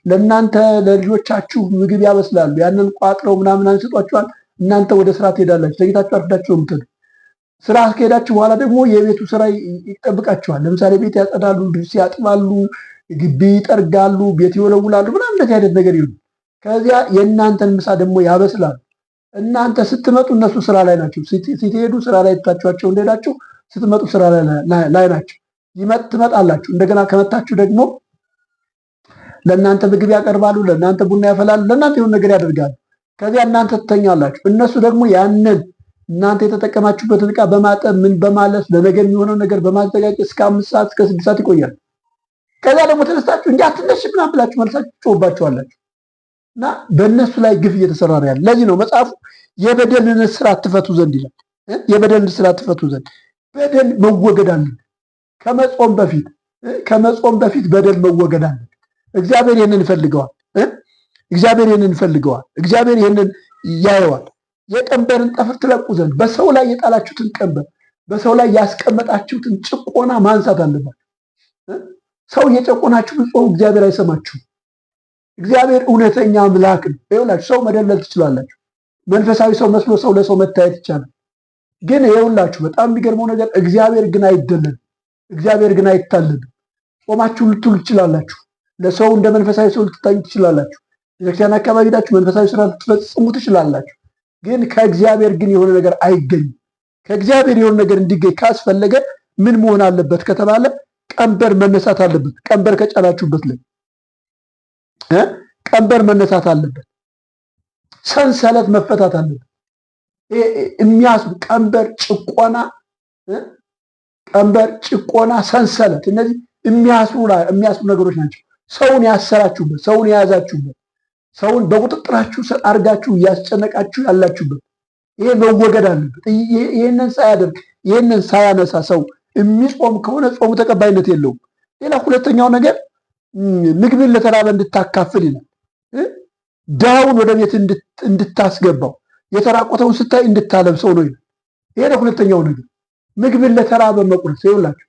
ለእናንተ ለልጆቻችሁ ምግብ ያበስላሉ። ያንን ቋጥረው ምናምን አንስጧቸዋል። እናንተ ወደ ስራ ትሄዳላችሁ። ተኝታችሁ አርፍዳችሁ የምትሄዱ ስራ ከሄዳችሁ በኋላ ደግሞ የቤቱ ስራ ይጠብቃችኋል። ለምሳሌ ቤት ያጸዳሉ፣ ልብስ ያጥባሉ፣ ግቢ ይጠርጋሉ፣ ቤት ይወለውላሉ ምናምን እንደዚህ አይነት ነገር ይሁን። ከዚያ የእናንተን ምሳ ደግሞ ያበስላሉ። እናንተ ስትመጡ እነሱ ስራ ላይ ናቸው። ስትሄዱ ስራ ላይ ትታችኋቸው እንደሄዳችሁ ስትመጡ ስራ ላይ ናቸው። ትመጣላችሁ። እንደገና ከመጣችሁ ደግሞ ለእናንተ ምግብ ያቀርባሉ፣ ለእናንተ ቡና ያፈላሉ፣ ለእናንተ የሆነ ነገር ያደርጋሉ። ከዚያ እናንተ ትተኛላችሁ። እነሱ ደግሞ ያንን እናንተ የተጠቀማችሁበትን ዕቃ በማጠብ ምን በማለት ለነገ የሚሆነው ነገር በማዘጋጀት እስከ 5 ሰዓት እስከ 6 ሰዓት ይቆያል። ከዚያ ደግሞ ተነስታችሁ እንጂ አትነሽ ምናምን ብላችሁ መልሳችሁ ትጮህባችኋላችሁ እና በእነሱ ላይ ግፍ እየተሰራ ነው ያለ። ለዚህ ነው መጽሐፉ የበደልን እስራት ትፈቱ ዘንድ ይላል። የበደልን እስራት ትፈቱ ዘንድ በደል መወገድ አለበት። ከመጾም በፊት በደል መወገድ አለበት። እግዚአብሔር ይህንን ይፈልገዋል። እግዚአብሔር ያየዋል። የቀንበርን ጠፍር ትለቁ ዘንድ በሰው ላይ የጣላችሁትን ቀንበር፣ በሰው ላይ ያስቀመጣችሁትን ጭቆና ማንሳት አለባችሁ። ሰው እየጨቆናችሁ ብትጾሙ እግዚአብሔር አይሰማችሁም። እግዚአብሔር እውነተኛ አምላክ ነው። ይኸውላችሁ ሰው መደለል ትችላላችሁ። መንፈሳዊ ሰው መስሎ ሰው ለሰው መታየት ይቻላል። ግን ይኸውላችሁ በጣም የሚገርመው ነገር እግዚአብሔር ግን አይደለንም። እግዚአብሔር ግን አይታለንም። ጾማችሁ ልትውሉ ትችላላችሁ። ለሰው እንደ መንፈሳዊ ሰው ልትታዩ ትችላላችሁ። ቤተክርስቲያን አካባቢ ሄዳችሁ መንፈሳዊ ስራ ልትፈጽሙ ትችላላችሁ። ግን ከእግዚአብሔር ግን የሆነ ነገር አይገኝም። ከእግዚአብሔር የሆነ ነገር እንዲገኝ ካስፈለገ ምን መሆን አለበት ከተባለ ቀንበር መነሳት አለበት። ቀንበር ከጫናችሁበት ላይ ቀንበር መነሳት አለበት። ሰንሰለት መፈታት አለበት። የሚያስሩ ቀንበር፣ ጭቆና፣ ሰንሰለት እነዚህ የሚያስሩ ነገሮች ናቸው። ሰውን ያሰራችሁበት፣ ሰውን የያዛችሁበት፣ ሰውን በቁጥጥራችሁ አድርጋችሁ እያስጨነቃችሁ ያላችሁበት ይሄ መወገድ አለበት። ይህንን ሳያነሳ ሰው የሚጾም ከሆነ ጾሙ ተቀባይነት የለውም። ሌላ ሁለተኛው ነገር ምግብን ለተራበ እንድታካፍል ይላል። ድሃውን ወደ ቤት እንድታስገባው፣ የተራቆተውን ስታይ እንድታለብሰው ነው ይላል። ይሄ ነው ሁለተኛው ነገር፣ ምግብን ለተራበ መቁረስ። ይኸውላችሁ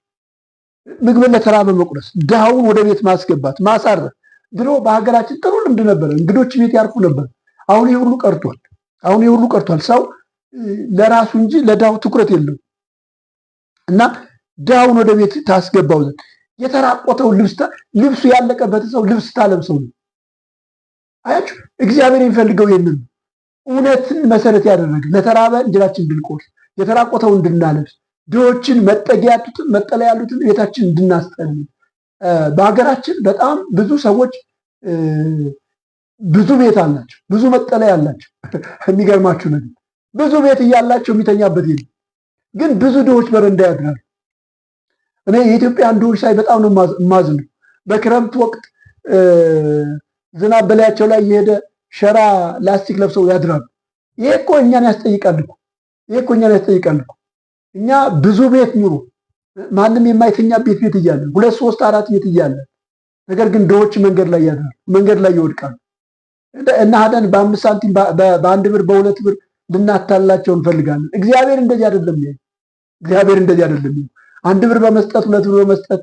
ምግብን ለተራበ መቁረስ፣ ድሃውን ወደ ቤት ማስገባት፣ ማሳረፍ። ድሮ በሀገራችን ጥሩ ልምድ ነበረ። እንግዶች ቤት ያርፉ ነበር። አሁን ይህ ሁሉ ቀርቷል። ሰው ለራሱ እንጂ ለድሃው ትኩረት የለው እና ድሃውን ወደ ቤት ታስገባው ዘንድ የተራቆተውን ልብሱ ያለቀበት ሰው ልብስ ታለብሰው ነው። አያችሁ እግዚአብሔር የሚፈልገው ይህንን እውነትን መሰረት ያደረገ ለተራበ እንጀራችን እንድንቆርስ፣ የተራቆተውን እንድናለብስ፣ ድሆችን መጠለያ ያሉትን ቤታችን እንድናስጠልል። በሀገራችን በጣም ብዙ ሰዎች ብዙ ቤት አላቸው፣ ብዙ መጠለያ አላቸው። የሚገርማችሁ ነገር ብዙ ቤት እያላቸው የሚተኛበት የለም፣ ግን ብዙ ድሆች በረንዳ ያድራሉ። እኔ የኢትዮጵያን ድሆች ሳይ በጣም ነው የማዝነው። በክረምት ወቅት ዝናብ በላያቸው ላይ የሄደ ሸራ ላስቲክ ለብሰው ያድራሉ። ይሄ እኮ እኛን ያስጠይቃል እኮ። እኛ ብዙ ቤት ኑሮ ማንም የማይተኛ ቤት እያለን 2፣ 3፣ 4 ቤት እያለን ነገር ግን ድሆች መንገድ ላይ ያድራሉ፣ መንገድ ላይ ይወድቃሉ። እና ሀደን በ5 ሳንቲም በ1 ብር በ2 ብር ልናታላቸው እንፈልጋለን። እግዚአብሔር እንደዚህ አይደለም። እግዚአብሔር እንደዚህ አይደለም። 1 ብር በመስጠት 2 ብር በመስጠት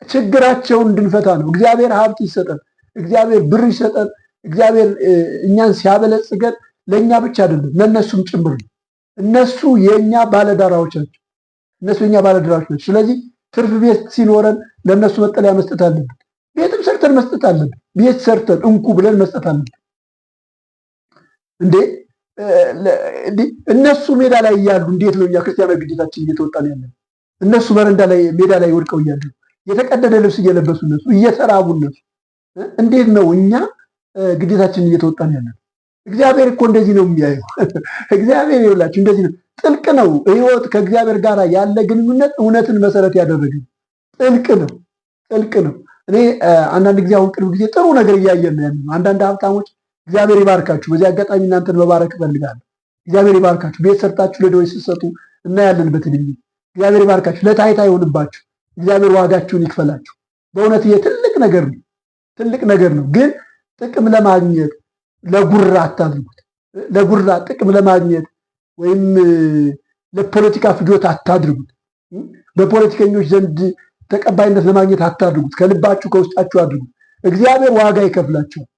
ችግራቸውን እንድንፈታ ነው። እግዚአብሔር ሀብት ይሰጠን፣ እግዚአብሔር ብር ይሰጠን። እግዚአብሔር እኛን ሲያበለጽገን ለእኛ ብቻ አይደለም ለእነሱም ጭምር ነው። እነሱ የእኛ ባለዳራዎች ናቸው። ስለዚህ ትርፍ ቤት ሲኖረን ለእነሱ መጠለያ መስጠት አለብን። ቤትም ሰርተን መስጠት አለብን። ቤት ሰርተን እንኩ ብለን መስጠት አለብን። እንዴ እነሱ ሜዳ ላይ እያሉ እንዴት ነው እኛ ክርስቲያናዊ ግዴታችን እየተወጣን ያለን? እነሱ በረንዳ ላይ ሜዳ ላይ ወድቀው እያሉ የተቀደደ ልብስ እየለበሱ እነሱ እየተራቡ እነሱ እንዴት ነው እኛ ግዴታችንን እየተወጣን ያለን? እግዚአብሔር እኮ እንደዚህ ነው የሚያየው። እግዚአብሔር ይኸውላችሁ እንደዚህ ነው። ጥልቅ ነው ህይወት። ከእግዚአብሔር ጋር ያለ ግንኙነት እውነትን መሰረት ያደረገ ጥልቅ ነው። እኔ አንዳንድ ጊዜ አሁን ቅርብ ጊዜ ጥሩ ነገር እያየን ነው። አንዳንድ ሀብታሞች እግዚአብሔር ይባርካችሁ። በዚህ አጋጣሚ እናንተን መባረክ እፈልጋለሁ። እግዚአብሔር ይባርካችሁ። ቤት ሰርታችሁ ለድሆች ስትሰጡ እናያለን በትልኝ። እግዚአብሔር ይባርካችሁ። ለታይታ ይሆንባችሁ። እግዚአብሔር ዋጋችሁን ይክፈላችሁ። በእውነት ይሄ ትልቅ ነገር ነው። ግን ጥቅም ለማግኘት ለጉራ አታድርጉት። ለጉራ ጥቅም ለማግኘት ወይም ለፖለቲካ ፍጆታ አታድርጉት። በፖለቲከኞች ዘንድ ተቀባይነት ለማግኘት አታድርጉት። ከልባችሁ ከውስጣችሁ አድርጉት። እግዚአብሔር ዋጋ ይከፍላችኋል።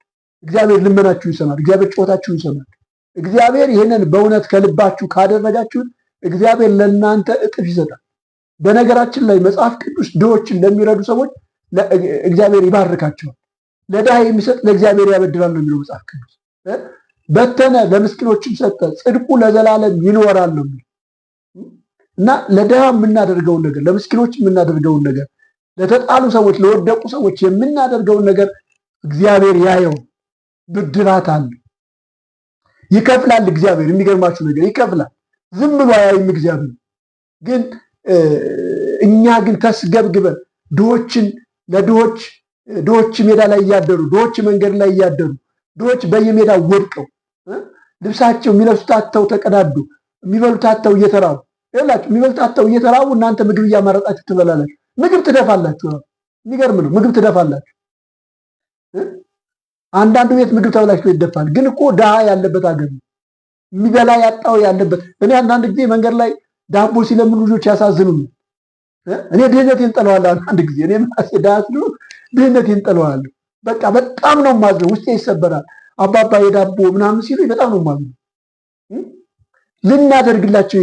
እግዚአብሔር ልመናችሁን ይሰማል። እግዚአብሔር ጩኸታችሁን ይሰማል። እግዚአብሔር ይህንን በእውነት ከልባችሁ ካደረጋችሁት እግዚአብሔር ለእናንተ እጥፍ ይሰጣል። በነገራችን ላይ መጽሐፍ ቅዱስ ድሆችን ለሚረዱ ሰዎች እግዚአብሔር ይባርካቸዋል። ለድሃ የሚሰጥ ለእግዚአብሔር ያበድራል ነው የሚለው መጽሐፍ ቅዱስ። በተነ ለምስኪኖችም ሰጠ፣ ጽድቁ ለዘላለም ይኖራል ነው የሚለው እና ለድሃ የምናደርገውን ነገር፣ ለምስኪኖች የምናደርገውን ነገር፣ ለተጣሉ ሰዎች፣ ለወደቁ ሰዎች የምናደርገውን ነገር እግዚአብሔር ያየው። ብድራት አለ፣ ይከፍላል። እግዚአብሔር የሚገርማችሁ ነገር ይከፍላል። ዝም ብሎ አያይም እግዚአብሔር። ግን እኛ ግን ተስገብግበን ድሆች ሜዳ ላይ እያደሩ፣ ድሆች መንገድ ላይ እያደሩ፣ ድሆች በየሜዳ ወድቀው ልብሳቸው የሚለብሱት አጥተው ተቀዳዱ፣ የሚበሉት አጥተው እየተራቡ ይላችሁ። የሚበሉት አጥተው እየተራቡ እናንተ ምግብ እያማረጣችሁ ትበላላችሁ። ምግብ ትደፋላችሁ። የሚገርም ነው። ምግብ ትደፋላችሁ። አንዳንዱ ቤት ምግብ ተበላሽቶ ይደፋል። ግን እኮ ድሃ ያለበት ሀገር ነው። የሚበላ ያጣው ያለበት። እኔ አንዳንድ ጊዜ መንገድ ላይ ዳቦ ሲለምኑ ልጆች ያሳዝኑኝ። እኔ ድህነቴን ጠለዋለሁ። አንዳንድ ጊዜ እኔ ድሃ ስለሆንኩ ድህነቴን ጠለዋለሁ። በቃ በጣም ነው የማዝነው፣ ውስጤ ይሰበራል። አባባ የዳቦ ምናምን ሲሉ በጣም ነው የማዝነው። ልናደርግላቸው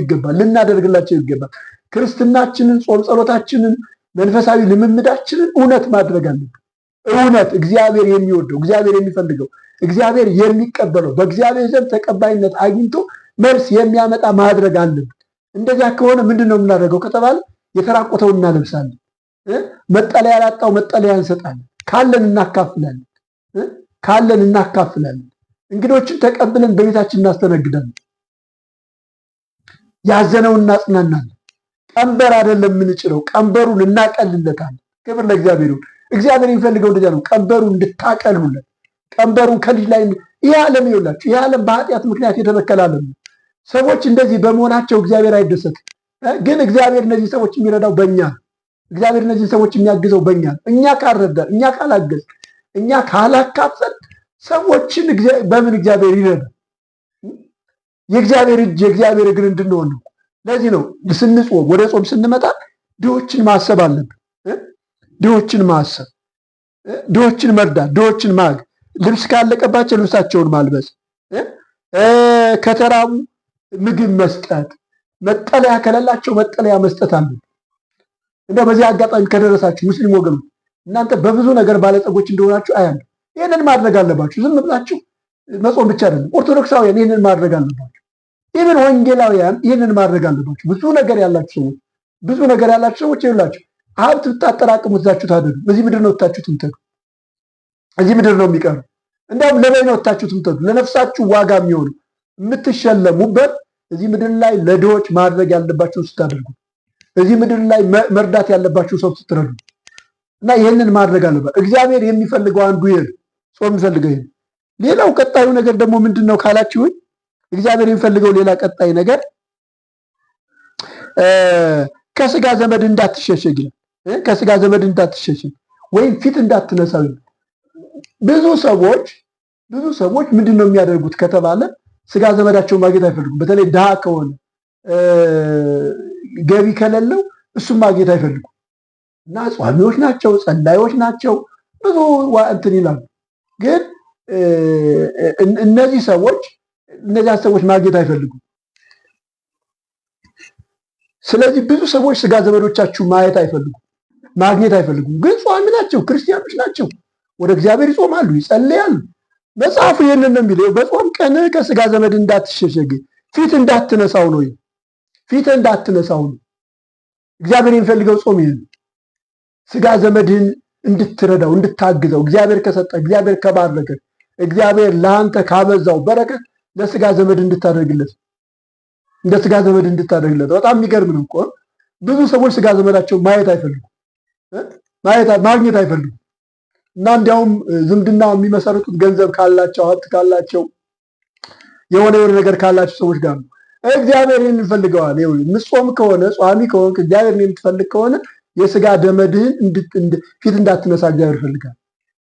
ይገባል። ክርስትናችንን፣ ጾም ጸሎታችንን፣ መንፈሳዊ ልምምዳችንን እውነት ማድረግ አለብን። እውነት እግዚአብሔር የሚወደው፣ እግዚአብሔር የሚፈልገው፣ እግዚአብሔር የሚቀበለው፣ በእግዚአብሔር ዘንድ ተቀባይነት አግኝቶ መልስ የሚያመጣ ማድረግ አለብን። እንደዚያ ከሆነ ምንድን ነው የምናደርገው ከተባለ የተራቆተውን እናለብሳለን፣ መጠለያ ላጣው መጠለያ እንሰጣለን፣ ካለን እናካፍላለን፣ እንግዶችን ተቀብለን በቤታችን እናስተናግዳለን፣ ያዘነውን እናጽናናለን። ቀንበር አይደለም የምንጭነው፣ ቀንበሩን እናቀልለታለን። ክብር ለእግዚአብሔር ይሁን። እግዚአብሔር የሚፈልገው እንደዚያ ነው፣ ቀንበሩን እንድታቀሉለት። ቀንበሩን ከልጅ ላይ ይህ ዓለም ይውላችሁ፣ ይህ ዓለም በኃጢአት ምክንያት የተበከለ ዓለም ነው። ሰዎች እንደዚህ በመሆናቸው እግዚአብሔር አይደሰትም። ግን እግዚአብሔር እነዚህ ሰዎች የሚረዳው በእኛ ነው። እግዚአብሔር እነዚህ ሰዎች የሚያግዘው በእኛ ነው። እኛ ካልረዳን፣ እኛ ካላገዝ፣ እኛ ካላካፈል ሰዎችን በምን እግዚአብሔር ይረዳል? የእግዚአብሔር እጅ የእግዚአብሔር እግር እንድንሆን ነው። ለዚህ ነው ስንጾም፣ ወደ ጾም ስንመጣ ድሆችን ማሰብ አለብን። ድሆችን ማሰብ፣ ድሆችን መርዳት፣ ድሆችን ማግ፣ ልብስ ካለቀባቸው ልብሳቸውን ማልበስ፣ ከተራቡ ምግብ መስጠት፣ መጠለያ ከሌላቸው መጠለያ መስጠት አለብን። እንደው በዚህ አጋጣሚ ከደረሳችሁ ሙስሊም ወገኖች እናንተ በብዙ ነገር ባለጸጎች እንደሆናችሁ አያለሁ። ይህንን ማድረግ አለባችሁ። ዝም ብላችሁ መጾም ብቻ አይደለም። ኦርቶዶክሳውያን ይህንን ማድረግ አለባችሁ። ኢቭን ወንጌላውያን ይህንን ማድረግ አለባችሁ። ብዙ ነገር ያላችሁ ሰዎች ይላችሁ ሀብት ብታጠራቅሙት እዛችሁ ታደዱ። በዚህ ምድር ነው ወታችሁት ምትሄዱ። እዚህ ምድር ነው የሚቀሩ። እንዲያውም ለበይ ነው ወታችሁት ምትሄዱ። ለነፍሳችሁ ዋጋ የሚሆኑ የምትሸለሙበት እዚህ ምድር ላይ ለድሆች ማድረግ ያለባችሁን ስታደርጉ፣ እዚህ ምድር ላይ መርዳት ያለባችሁ ሰው ስትረዱ እና ይህንን ማድረግ አለባችሁ። እግዚአብሔር የሚፈልገው አንዱ ይሄን ጾም የሚፈልገው ይሄን። ሌላው ቀጣዩ ነገር ደግሞ ምንድን ነው ካላችሁኝ፣ እግዚአብሔር የሚፈልገው ሌላ ቀጣይ ነገር ከስጋ ዘመድ እንዳትሸሸግ ይላል። ከስጋ ዘመድ እንዳትሸሸግ ወይም ፊት እንዳትነሳው። ብዙ ሰዎች ምንድን ነው የሚያደርጉት ከተባለ ስጋ ዘመዳቸውን ማግኘት አይፈልጉም። በተለይ ድሃ ከሆነ ገቢ ከሌለው እሱም ማግኘት አይፈልጉም እና ጿሚዎች ናቸው፣ ጸላዮች ናቸው፣ ብዙ እንትን ይላሉ። ግን እነዚያን ሰዎች ማግኘት አይፈልጉም። ስለዚህ ብዙ ሰዎች ስጋ ዘመዶቻችሁ ማየት አይፈልጉም፣ ማግኘት አይፈልጉም። ግን ጿሚ ናቸው፣ ክርስቲያኖች ናቸው፣ ወደ እግዚአብሔር ይጾማሉ፣ ይጸልያሉ። መጽሐፉ ይህንን ነው የሚለው። በጾም ቀን ከስጋ ዘመድ እንዳትሸሸግ፣ ፊት እንዳትነሳው ነው። ፊት እንዳትነሳው ነው። እግዚአብሔር የሚፈልገው ጾም ይሄን፣ ስጋ ዘመድህን እንድትረዳው፣ እንድታግዘው፣ እግዚአብሔር ከሰጠ፣ እግዚአብሔር ከባረከ፣ እግዚአብሔር ለአንተ ካበዛው በረከት ለስጋ ዘመድ እንድታደርግለት፣ እንደ ስጋ ዘመድ እንድታደርግለት። በጣም የሚገርም ነው እኮ ብዙ ሰዎች ስጋ ዘመዳቸው ማየት አይፈልጉም፣ ማግኘት አይፈልጉም እና እንዲያውም ዝምድና የሚመሰርቱት ገንዘብ ካላቸው፣ ሀብት ካላቸው፣ የሆነ ነገር ካላቸው ሰዎች ጋር ነው። እግዚአብሔር ይህን ይፈልገዋል። ምጾም ከሆነ ጿሚ ከሆንክ እግዚአብሔር የምትፈልግ ከሆነ የስጋ ዘመድህን ፊት እንዳትነሳ እግዚአብሔር ይፈልጋል።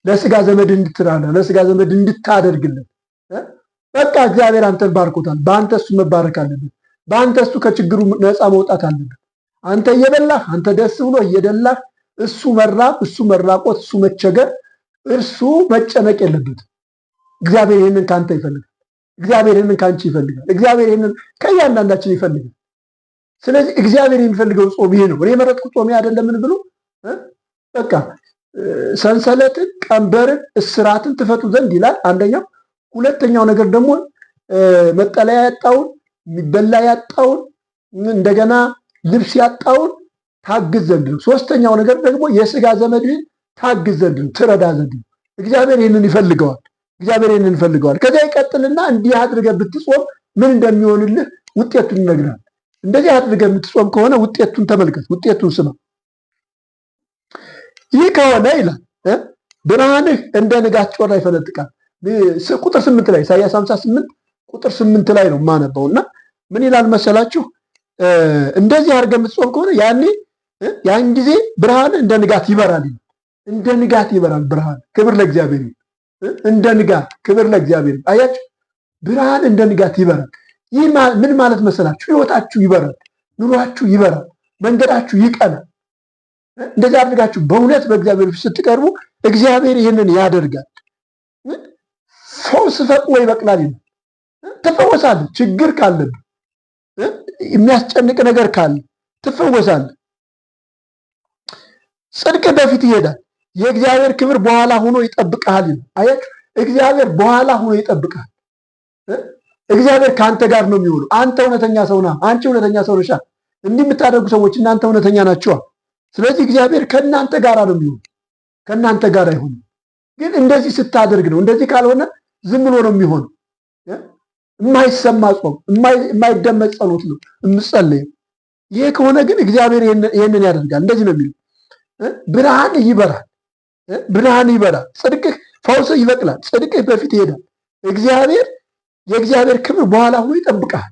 ለስጋ ዘመድህ እንድትራዳ፣ ለስጋ ዘመድ እንድታደርግለት። በቃ እግዚአብሔር አንተን ባርኮታል። በአንተ እሱ መባረክ አለበት። በአንተ እሱ ከችግሩ ነፃ መውጣት አለበት። አንተ እየበላህ፣ አንተ ደስ ብሎ እየደላህ፣ እሱ መራብ፣ እሱ መራቆት፣ እሱ መቸገር፣ እርሱ መጨነቅ የለበትም። እግዚአብሔር ይህንን ከአንተ ይፈልጋል። እግዚአብሔር ይህንን ከአንቺ ይፈልጋል። እግዚአብሔር ይህንን ከእያንዳንዳችን ይፈልጋል። ስለዚህ እግዚአብሔር የሚፈልገው ጾም ይሄ ነው። እኔ የመረጥኩት ጾም አይደለምን ብሎ በቃ ሰንሰለትን፣ ቀንበርን፣ እስራትን ትፈቱ ዘንድ ይላል አንደኛው። ሁለተኛው ነገር ደግሞ መጠለያ ያጣውን፣ የሚበላ ያጣውን፣ እንደገና ልብስ ያጣውን ታግዝ ዘንድ ነው። ሶስተኛው ነገር ደግሞ የስጋ ዘመድህን ታግዝ ዘንድ ነው፣ ትረዳ ዘንድ ነው። እግዚአብሔር ይህንን ይፈልገዋል። እግዚአብሔር ይህንን ይፈልገዋል። ከዚያ ይቀጥልና እንዲህ አድርገህ ብትጾም ምን እንደሚሆንልህ ውጤቱን ይነግራል። እንደዚህ አድርገህ የምትጾም ከሆነ ውጤቱን ተመልከት፣ ውጤቱን ስማ። ይህ ከሆነ ይላል ብርሃንህ እንደ ንጋት ጮራ ይፈነጥቃል። ቁጥር 8 ላይ ኢሳይያስ 58 ቁጥር 8 ላይ ነው የማነበው እና ምን ይላል መሰላችሁ? እንደዚህ አድርገህ የምትጾም ከሆነ ያን ጊዜ ብርሃን እንደ ንጋት ይበራል። እንደ ንጋት ይበራል ብርሃን። ክብር ለእግዚአብሔር። እንደ ንጋት ክብር ለእግዚአብሔር። አያችሁ፣ ብርሃን እንደ ንጋት ይበራል። ይህ ምን ማለት መሰላችሁ? ህይወታችሁ ይበራል፣ ኑሯችሁ ይበራል፣ መንገዳችሁ ይቀናል። እንደዚህ አድርጋችሁ በእውነት በእግዚአብሔር ፊት ስትቀርቡ እግዚአብሔር ይህንን ያደርጋል። ፈውስ ፈጥኖ ይበቅላል ይላል። ትፈወሳለህ። ችግር ካለብህ፣ የሚያስጨንቅ ነገር ካለ ትፈወሳለህ። ጽድቅ በፊት ይሄዳል፣ የእግዚአብሔር ክብር በኋላ ሆኖ ይጠብቅሃል ይላል። አያችሁ፣ እግዚአብሔር በኋላ ሆኖ ይጠብቅሃል። እግዚአብሔር ከአንተ ጋር ነው የሚሆነው። አንተ እውነተኛ ሰው ነህ፣ አንቺ እውነተኛ ሰው ነሽ። እንዲህ የምታደርጉ ሰዎች እናንተ እውነተኛ ናቸዋ። ስለዚህ እግዚአብሔር ከእናንተ ጋር ነው የሚሆነው፣ ከእናንተ ጋር አይሆንም። ግን እንደዚህ ስታደርግ ነው። እንደዚህ ካልሆነ ዝም ብሎ ነው የሚሆነው። የማይሰማ ጾም፣ የማይደመጥ ጸሎት ነው የምጸለየው። ይሄ ከሆነ ግን እግዚአብሔር ይህንን ያደርጋል። እንደዚህ ነው የሚለው፣ ብርሃን ይበራል፣ ብርሃን ይበራል፣ ጽድቅህ ፈውስ ይበቅላል፣ ጽድቅህ በፊት ይሄዳል። የእግዚአብሔር ክብር በኋላ ሆኖ ይጠብቃል።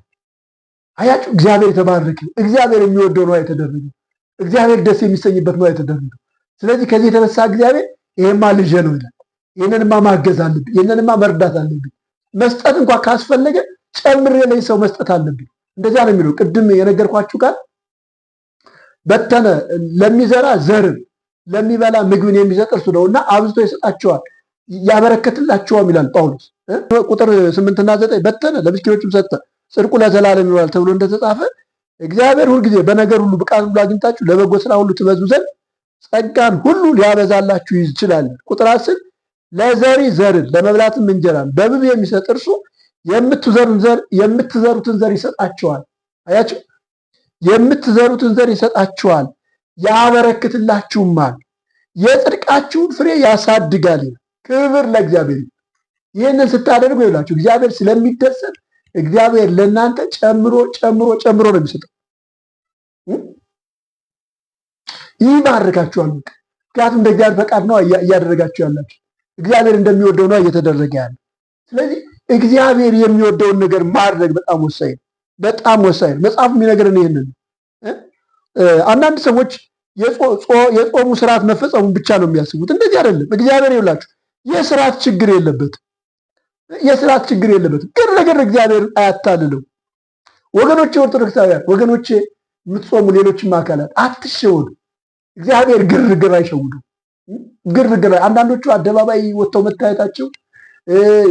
አያችሁ፣ እግዚአብሔር የተባረከ፣ እግዚአብሔር የሚወደው ነው የተደረገው። እግዚአብሔር ደስ የሚሰኝበት ነው የተደረገው። ስለዚህ ከዚህ የተነሳ እግዚአብሔር ይሄማ ልጄ ነው ይላል። ይህንንማ ማገዝ አለብኝ፣ ይህንንማ መርዳት አለብኝ። መስጠት እንኳ ካስፈለገ ጨምሬ ላይ ሰው መስጠት አለብኝ። እንደዚያ ነው የሚለው። ቅድም የነገርኳችሁ ቃል በተነ ለሚዘራ ዘርን ለሚበላ ምግብን የሚሰጥ እርሱ ነው እና አብዝቶ ይሰጣቸዋል ያበረከትላቸዋል ይላል ጳውሎስ። ቁጥር 8 እና 9 በተነ ለምስኪኖችም ሰጠ ጽድቁ ለዘላለም ይኖራል ተብሎ እንደተጻፈ እግዚአብሔር ሁልጊዜ በነገር ሁሉ ብቃት ሁሉ አግኝታችሁ ለበጎ ስራ ሁሉ ትበዙ ዘንድ ጸጋን ሁሉ ሊያበዛላችሁ ይችላል። ቁጥር 10 ለዘሪ ዘርን ለመብላትም እንጀራን በብዙ የሚሰጥ እርሱ የምትዘሩትን ዘር ይሰጣችኋል። አያችሁ፣ የምትዘሩትን ዘር ይሰጣችኋል፣ ያበረክትላችሁማል፣ የጽድቃችሁን ፍሬ ያሳድጋል። ክብር ለእግዚአብሔር። ይህንን ስታደርጉ ይላችሁ እግዚአብሔር ስለሚደሰት እግዚአብሔር ለእናንተ ጨምሮ ጨምሮ ጨምሮ ነው የሚሰጠው። ይባርካችኋል። ምክንያቱም እንደ እግዚአብሔር ፈቃድ ነው እያደረጋችሁ ያላችሁ። እግዚአብሔር እንደሚወደው ነው እየተደረገ ያለ። ስለዚህ እግዚአብሔር የሚወደውን ነገር ማድረግ በጣም ወሳኝ ነው፣ በጣም ወሳኝ ነው። መጽሐፍ የሚነግረን ይህንን። አንዳንድ ሰዎች የጾሙ ስርዓት መፈጸሙን ብቻ ነው የሚያስቡት። እንደዚህ አይደለም። እግዚአብሔር ይውላችሁ የስርዓት ችግር የለበትም፣ የስርዓት ችግር የለበትም። ግርግር እግዚአብሔር አያታልለው። ወገኖቼ ኦርቶዶክሳውያን፣ ወገኖቼ የምትጾሙ ሌሎችም አካላት አትሸወዱ። እግዚአብሔር ግርግር አይሸውዱ። ግርግር አንዳንዶቹ አደባባይ ወጥተው መታየታቸው፣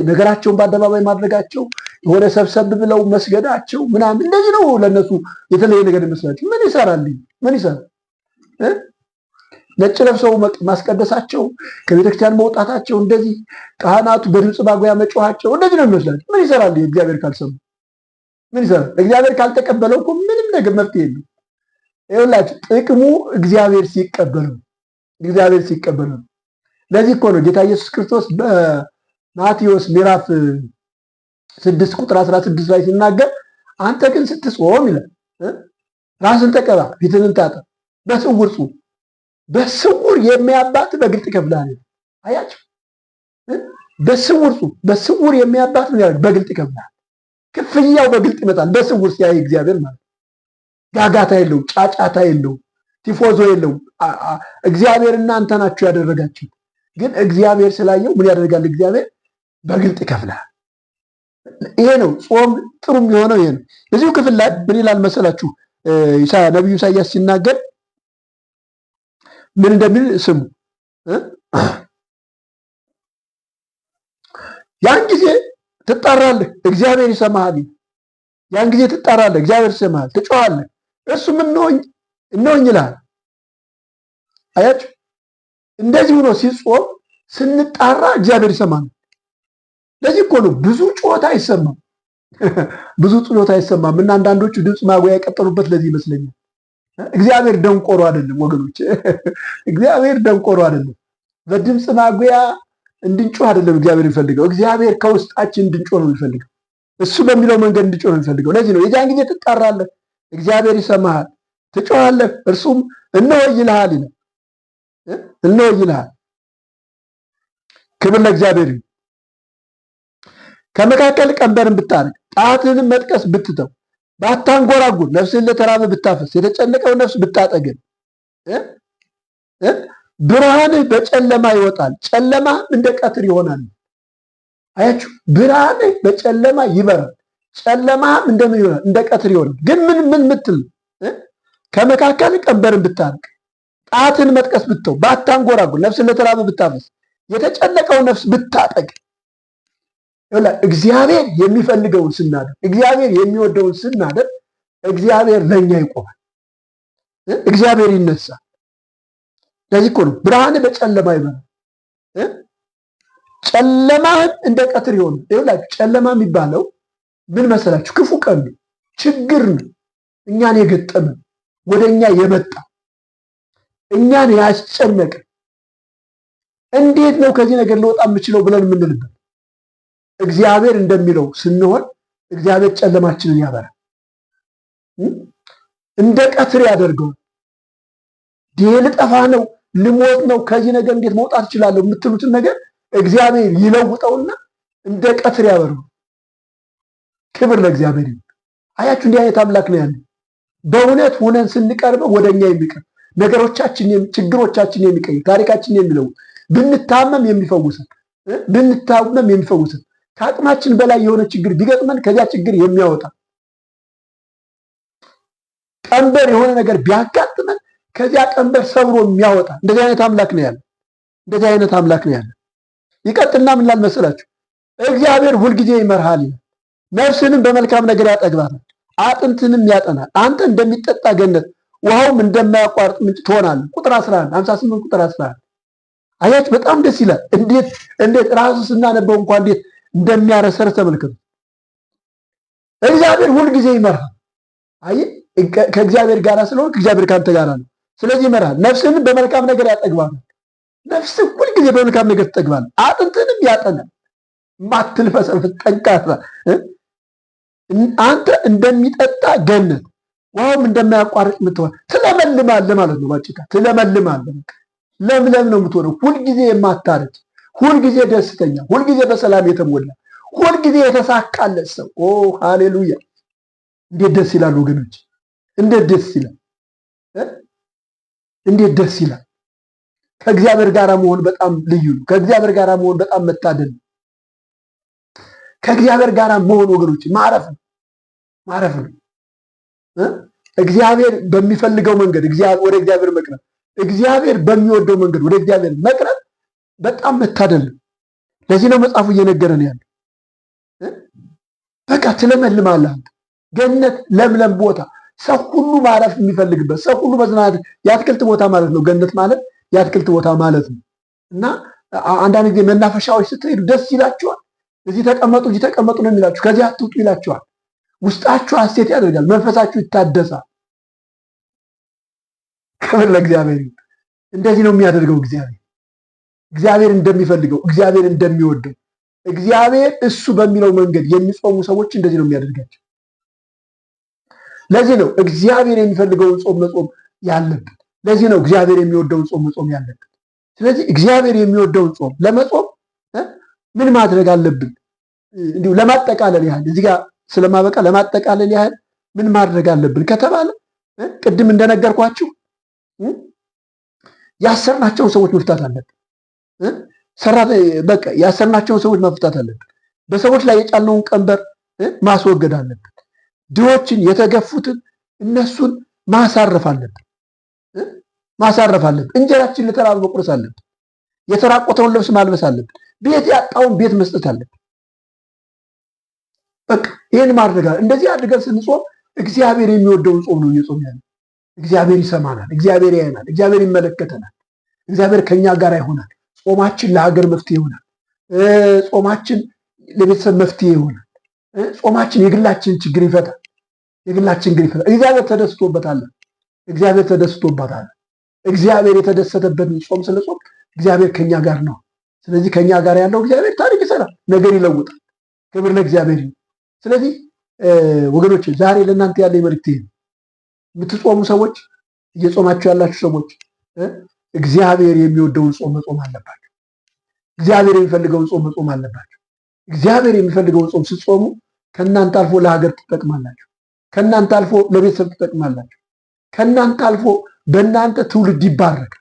ነገራቸውን በአደባባይ ማድረጋቸው፣ የሆነ ሰብሰብ ብለው መስገዳቸው ምናምን እንደዚህ ነው ለነሱ የተለየ ነገር ይመስላቸው። ምን ይሰራል? ምን ይሰራል? ነጭ ለብሰው ማስቀደሳቸው፣ ከቤተክርስቲያን መውጣታቸው፣ እንደዚህ ካህናቱ በድምፅ ማጉያ መጮኋቸው እንደዚህ ነው የሚመስላቸው። ምን ይሰራል? እግዚአብሔር ካልሰሙ ምን ይሰራል? እግዚአብሔር ካልተቀበለው እኮ ምንም ነገር መፍትሄ የለም። ይኸውላችሁ ጥቅሙ እግዚአብሔር ሲቀበሉ፣ እግዚአብሔር ሲቀበሉ። ለዚህ እኮ ነው ጌታ ኢየሱስ ክርስቶስ በማቴዎስ ምዕራፍ 6 ቁጥር 16 ላይ ሲናገር አንተ ግን ስትጾም ይላል ራስን ተቀባ፣ ፊትህን ታጠብ፣ በስውር ጹም፣ በስውር የሚያባት በግልጥ ይከፍልሃል። አያችሁ፣ በስውር ጹም፣ በስውር የሚያባት በግልጥ ይከፍልሃል። ክፍያው በግልጥ ይመጣል። በስውር ሲያይ እግዚአብሔር ማለት ጋጋታ የለው፣ ጫጫታ የለው፣ ቲፎዞ የለው። እግዚአብሔር እናንተ ናችሁ ያደረጋችሁ። ግን እግዚአብሔር ስላየው ምን ያደርጋል? እግዚአብሔር በግልጥ ይከፍልሃል። ይሄ ነው ጾም ጥሩ የሚሆነው። ይሄ ነው። እዚሁ ክፍል ላይ ምን ይላል መሰላችሁ? ነቢዩ ኢሳያስ ሲናገር ምን እንደሚል ስሙ። ያን ጊዜ ትጣራለህ፣ እግዚአብሔር ይሰማሃል። ያን ጊዜ ትጣራለህ፣ እግዚአብሔር ይሰማሃል። ትጮኻለህ፣ እርሱም እነሆኝ ይልሃል። አያችሁ፣ እንደዚህ ሆኖ ሲጾም ስንጣራ እግዚአብሔር ይሰማል። ለዚህ እኮ ነው ብዙ ጩኸት አይሰማም፣ ብዙ ጩኸት አይሰማም። እና አንዳንዶቹ ድምፅ ማጉያ የቀጠሉበት ለዚህ ይመስለኛል። እግዚአብሔር ደንቆሮ አይደለም ወገኖች፣ እግዚአብሔር ደንቆሮ አይደለም። በድምፅ ማጉያ እንድንጮህ አይደለም እግዚአብሔር የሚፈልገው። እግዚአብሔር ከውስጣችን እንድንጮህ ነው የሚፈልገው። እሱ በሚለው መንገድ እንድንጮህ ነው የሚፈልገው። ለዚህ ነው የዚያን ጊዜ ትጣራለህ፣ እግዚአብሔር ይሰማሃል፣ ትጮኻለህ፣ እርሱም እነሆ ይልሃል ይላል። እነሆ ይልሃል። ክብር ለእግዚአብሔር። ከመካከል ቀንበርን ብታርቅ፣ ጣትህንም መጥቀስ ብትተው፣ ባታንጎራጉር፣ ነፍስህን ለተራበ ብታፈስ፣ የተጨነቀውን ነፍስ ብታጠግብ፣ ብርሃንህ በጨለማ ይወጣል፣ ጨለማ እንደ ቀትር ይሆናል። አያችሁ፣ ብርሃንህ በጨለማ ይበራል፣ ጨለማህም እንደምን ይሆናል? እንደ ቀትር ይሆናል። ግን ምን ምትል ከመካከል ቀንበርን ብታርቅ፣ ጣትን መጥቀስ ብትተው፣ ባታንጎራጉር፣ ነፍስን ለተራበ ብታፈስ፣ የተጨነቀውን ነፍስ ብታጠቅ፣ እግዚአብሔር የሚፈልገውን ስናደርግ፣ እግዚአብሔር የሚወደውን ስናደርግ፣ እግዚአብሔር ለእኛ ይቆማል። እግዚአብሔር ይነሳል። ለዚህ እኮ ነው ብርሃን በጨለማ ይበራል፣ ጨለማህም እንደ ቀትር ይሆናል። ይኸውላችሁ ጨለማ የሚባለው ምን መሰላችሁ? ክፉ ቀን ነው፣ ችግር ነው፣ እኛን የገጠመን ወደ እኛ የመጣ እኛን ያስጨነቀ እንዴት ነው ከዚህ ነገር ልወጣ የምችለው ብለን የምንልበት። እግዚአብሔር እንደሚለው ስንሆን እግዚአብሔር ጨለማችንን ያበራል፣ እንደ ቀትር ያደርገዋል። ልጠፋ ነው፣ ልሞት ነው፣ ከዚህ ነገር እንዴት መውጣት እችላለሁ የምትሉትን ነገር እግዚአብሔር ይለውጠውና እንደ ቀትር ያበራዋል። ክብር ለእግዚአብሔር ይሁን። አያችሁ እንዲህ አይነት አምላክ ነው ያለው። በእውነት ሆነን ስንቀርበው ወደኛ የሚቀርብ ነገሮቻችን፣ ችግሮቻችን የሚቀይር ታሪካችን የሚለውጥ ብንታመም የሚፈውሰን ከአቅማችን በላይ የሆነ ችግር ቢገጥመን ከዚያ ችግር የሚያወጣ ቀንበር የሆነ ነገር ቢያጋጥመን ከዚያ ቀንበር ሰብሮ የሚያወጣ እንደዚህ አይነት አምላክ ነው ያለ። እንደዚህ አይነት አምላክ ነው ያለ። ይቀጥልና ምን ይላል መሰላችሁ? እግዚአብሔር ሁልጊዜ ይመርሃል ይላል። ነፍስንም በመልካም ነገር ያጠግባታል፣ አጥንትንም ያጠናል። አንተ እንደሚጠጣ ገነት፣ ውሃውም እንደማያቋርጥ ምንጭ ትሆናለህ። ቁጥር 11 58 ቁጥር 11 አያችሁ፣ በጣም ደስ ይላል። እንዴት ራሱ ስናነበው እንኳን እንዴት እንደሚያረሰር ተመልከቱ። እግዚአብሔር ሁልጊዜ ይመርሃል። አይ ከእግዚአብሔር ጋር ስለሆነ እግዚአብሔር ካንተ ጋር ነው። ስለዚህ ይመርሃል። ነፍስንም በመልካም ነገር ያጠግባታል። ነፍስ ሁልጊዜ በመልካም ነገር ትጠግባለህ፣ አጥንትንም ያጠናል። ማትልፈሰፍስ ጠንካራ አንተ እንደሚጠጣ ገነት፣ ውሃውም እንደማያቋርጥ የምትሆን ትለመልማለህ ማለት ነው። ባጭቃ ትለመልማለህ። ለምለም ነው የምትሆነው። ሁልጊዜ የማታረጅ፣ ሁልጊዜ ደስተኛ፣ ሁልጊዜ በሰላም የተሞላ፣ ሁልጊዜ የተሳካለት ሰው። ኦ ሃሌሉያ! እንዴት ደስ ይላል ወገኖች! እንዴት ደስ ይላል! እንዴት ደስ ይላል! ከእግዚአብሔር ጋር መሆን በጣም ልዩ ነው። ከእግዚአብሔር ጋር መሆን በጣም መታደል ነው። ከእግዚአብሔር ጋር መሆን ወገኖች ማረፍ ነው፣ ማረፍ ነው። እግዚአብሔር በሚፈልገው መንገድ ወደ እግዚአብሔር መቅረብ፣ እግዚአብሔር በሚወደው መንገድ ወደ እግዚአብሔር መቅረብ በጣም መታደል ነው። ለዚህ ነው መጽሐፉ እየነገረን ያለው። በቃ ትለመልማለህ። ገነት ለምለም ቦታ፣ ሰው ሁሉ ማረፍ የሚፈልግበት፣ ሰው ሁሉ መዝናናት፣ የአትክልት ቦታ ማለት ነው። ገነት ማለት የአትክልት ቦታ ማለት ነው። እና አንዳንድ ጊዜ መናፈሻዎች ስትሄዱ ደስ ይላችኋል። እዚህ ተቀመጡ፣ እዚህ ተቀመጡ ነው የሚላችሁ፣ ከዚህ አትውጡ ይላችኋል። ውስጣችሁ ሐሴት ያደርጋል፣ መንፈሳችሁ ይታደሳል። ክብር ለእግዚአብሔር። እንደዚህ ነው የሚያደርገው እግዚአብሔር እንደሚፈልገው፣ እግዚአብሔር እንደሚወደው፣ እግዚአብሔር እሱ በሚለው መንገድ የሚጾሙ ሰዎች እንደዚህ ነው የሚያደርጋቸው። ለዚህ ነው እግዚአብሔር የሚፈልገውን ጾም መጾም ያለብን። ለዚህ ነው እግዚአብሔር የሚወደውን ጾም መጾም ያለብን። ስለዚህ እግዚአብሔር የሚወደውን ጾም ለመጾም ምን ማድረግ አለብን? እንዲሁ ለማጠቃለል ያህል እዚህ ጋር ስለማበቃ ለማጠቃለል ያህል ምን ማድረግ አለብን ከተባለ ቅድም እንደነገርኳችሁ ያሰርናቸውን ሰዎች መፍታት አለብን። በቃ ያሰርናቸውን ሰዎች መፍታት አለብን። በሰዎች ላይ የጫልነውን ቀንበር ማስወገድ አለብን። ድሆችን፣ የተገፉትን እነሱን ማሳረፍ አለብን። እንጀራችን ለተራበ መቁረስ አለብን። የተራቆተውን ልብስ ማልበስ አለብን። ቤት ያጣውን ቤት መስጠት አለብን። በቃ ይህን ማድረግ አለ። እንደዚህ አድርገን ስንጾም እግዚአብሔር የሚወደውን ጾም ነው እየጾም ያለ። እግዚአብሔር ይሰማናል፣ እግዚአብሔር ያየናል፣ እግዚአብሔር ይመለከተናል፣ እግዚአብሔር ከኛ ጋር ይሆናል። ጾማችን ለሀገር መፍትሄ ይሆናል። ጾማችን ለቤተሰብ መፍትሄ ይሆናል። ጾማችን የግላችን ችግር ይፈታል። እግዚአብሔር ተደስቶበታል። እግዚአብሔር የተደሰተበትን ጾም ስለጾም እግዚአብሔር ከኛ ጋር ነው። ስለዚህ ከኛ ጋር ያለው እግዚአብሔር ታሪክ ይሰራል፣ ነገር ይለውጣል። ክብር ለእግዚአብሔር ይሁን። ስለዚህ ወገኖች ዛሬ ለእናንተ ያለ መልእክት ይሄ ነው። የምትጾሙ ሰዎች፣ እየጾማችሁ ያላችሁ ሰዎች እግዚአብሔር የሚወደውን ጾም መጾም አለባቸው። እግዚአብሔር የሚፈልገውን ጾም መጾም አለባቸው። እግዚአብሔር የሚፈልገውን ጾም ስትጾሙ ከእናንተ አልፎ ለሀገር ትጠቅማላችሁ። ከእናንተ አልፎ ለቤተሰብ ትጠቅማላችሁ። ከእናንተ አልፎ በእናንተ ትውልድ ይባረካል።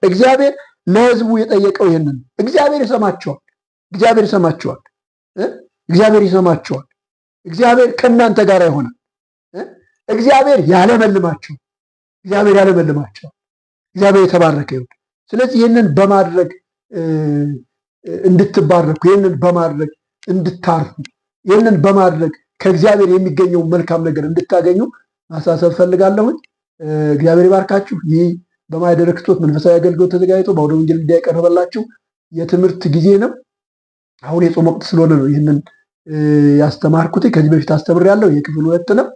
እግዚአብሔር ለሕዝቡ የጠየቀው ይህንን እግዚአብሔር ይሰማቸዋል። እግዚአብሔር ይሰማቸዋል። እግዚአብሔር ከእናንተ ጋር ይሆናል። እግዚአብሔር ያለመልማቸው፣ እግዚአብሔር ያለመልማቸው። እግዚአብሔር የተባረከ ይሁን። ስለዚህ ይህንን በማድረግ እንድትባረኩ፣ ይህንን በማድረግ እንድታርፉ፣ ይህንን በማድረግ ከእግዚአብሔር የሚገኘው መልካም ነገር እንድታገኙ ማሳሰብ ፈልጋለሁኝ። እግዚአብሔር ይባርካችሁ። ይህ በማኅደረ ክርስቶስ መንፈሳዊ አገልግሎት ተዘጋጅቶ በአውደ ወንጌል ሚዲያ የቀረበላችሁ የትምህርት ጊዜ ነው። አሁን የጾም ወቅት ስለሆነ ነው ይህንን ያስተማርኩት። ከዚህ በፊት አስተምሬያለሁ። የክፍል 2 ነው።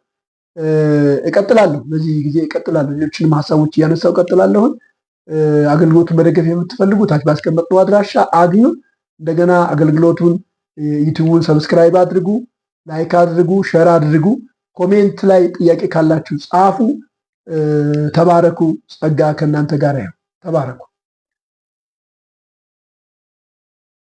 እቀጥላለሁ። በዚህ ጊዜ እቀጥላለሁ። ሌሎችንም ሀሳቦች እያነሳው እቀጥላለሁኝ። አገልግሎቱን መደገፍ የምትፈልጉ ታች ባስቀመጥነው አድራሻ አግኙ። እንደገና አገልግሎቱን ዩቲዩቡን ሰብስክራይብ አድርጉ፣ ላይክ አድርጉ፣ ሸር አድርጉ። ኮሜንት ላይ ጥያቄ ካላችሁ ጻፉ። ተባረኩ። ጸጋ ከእናንተ ጋር ይሁን። ተባረኩ።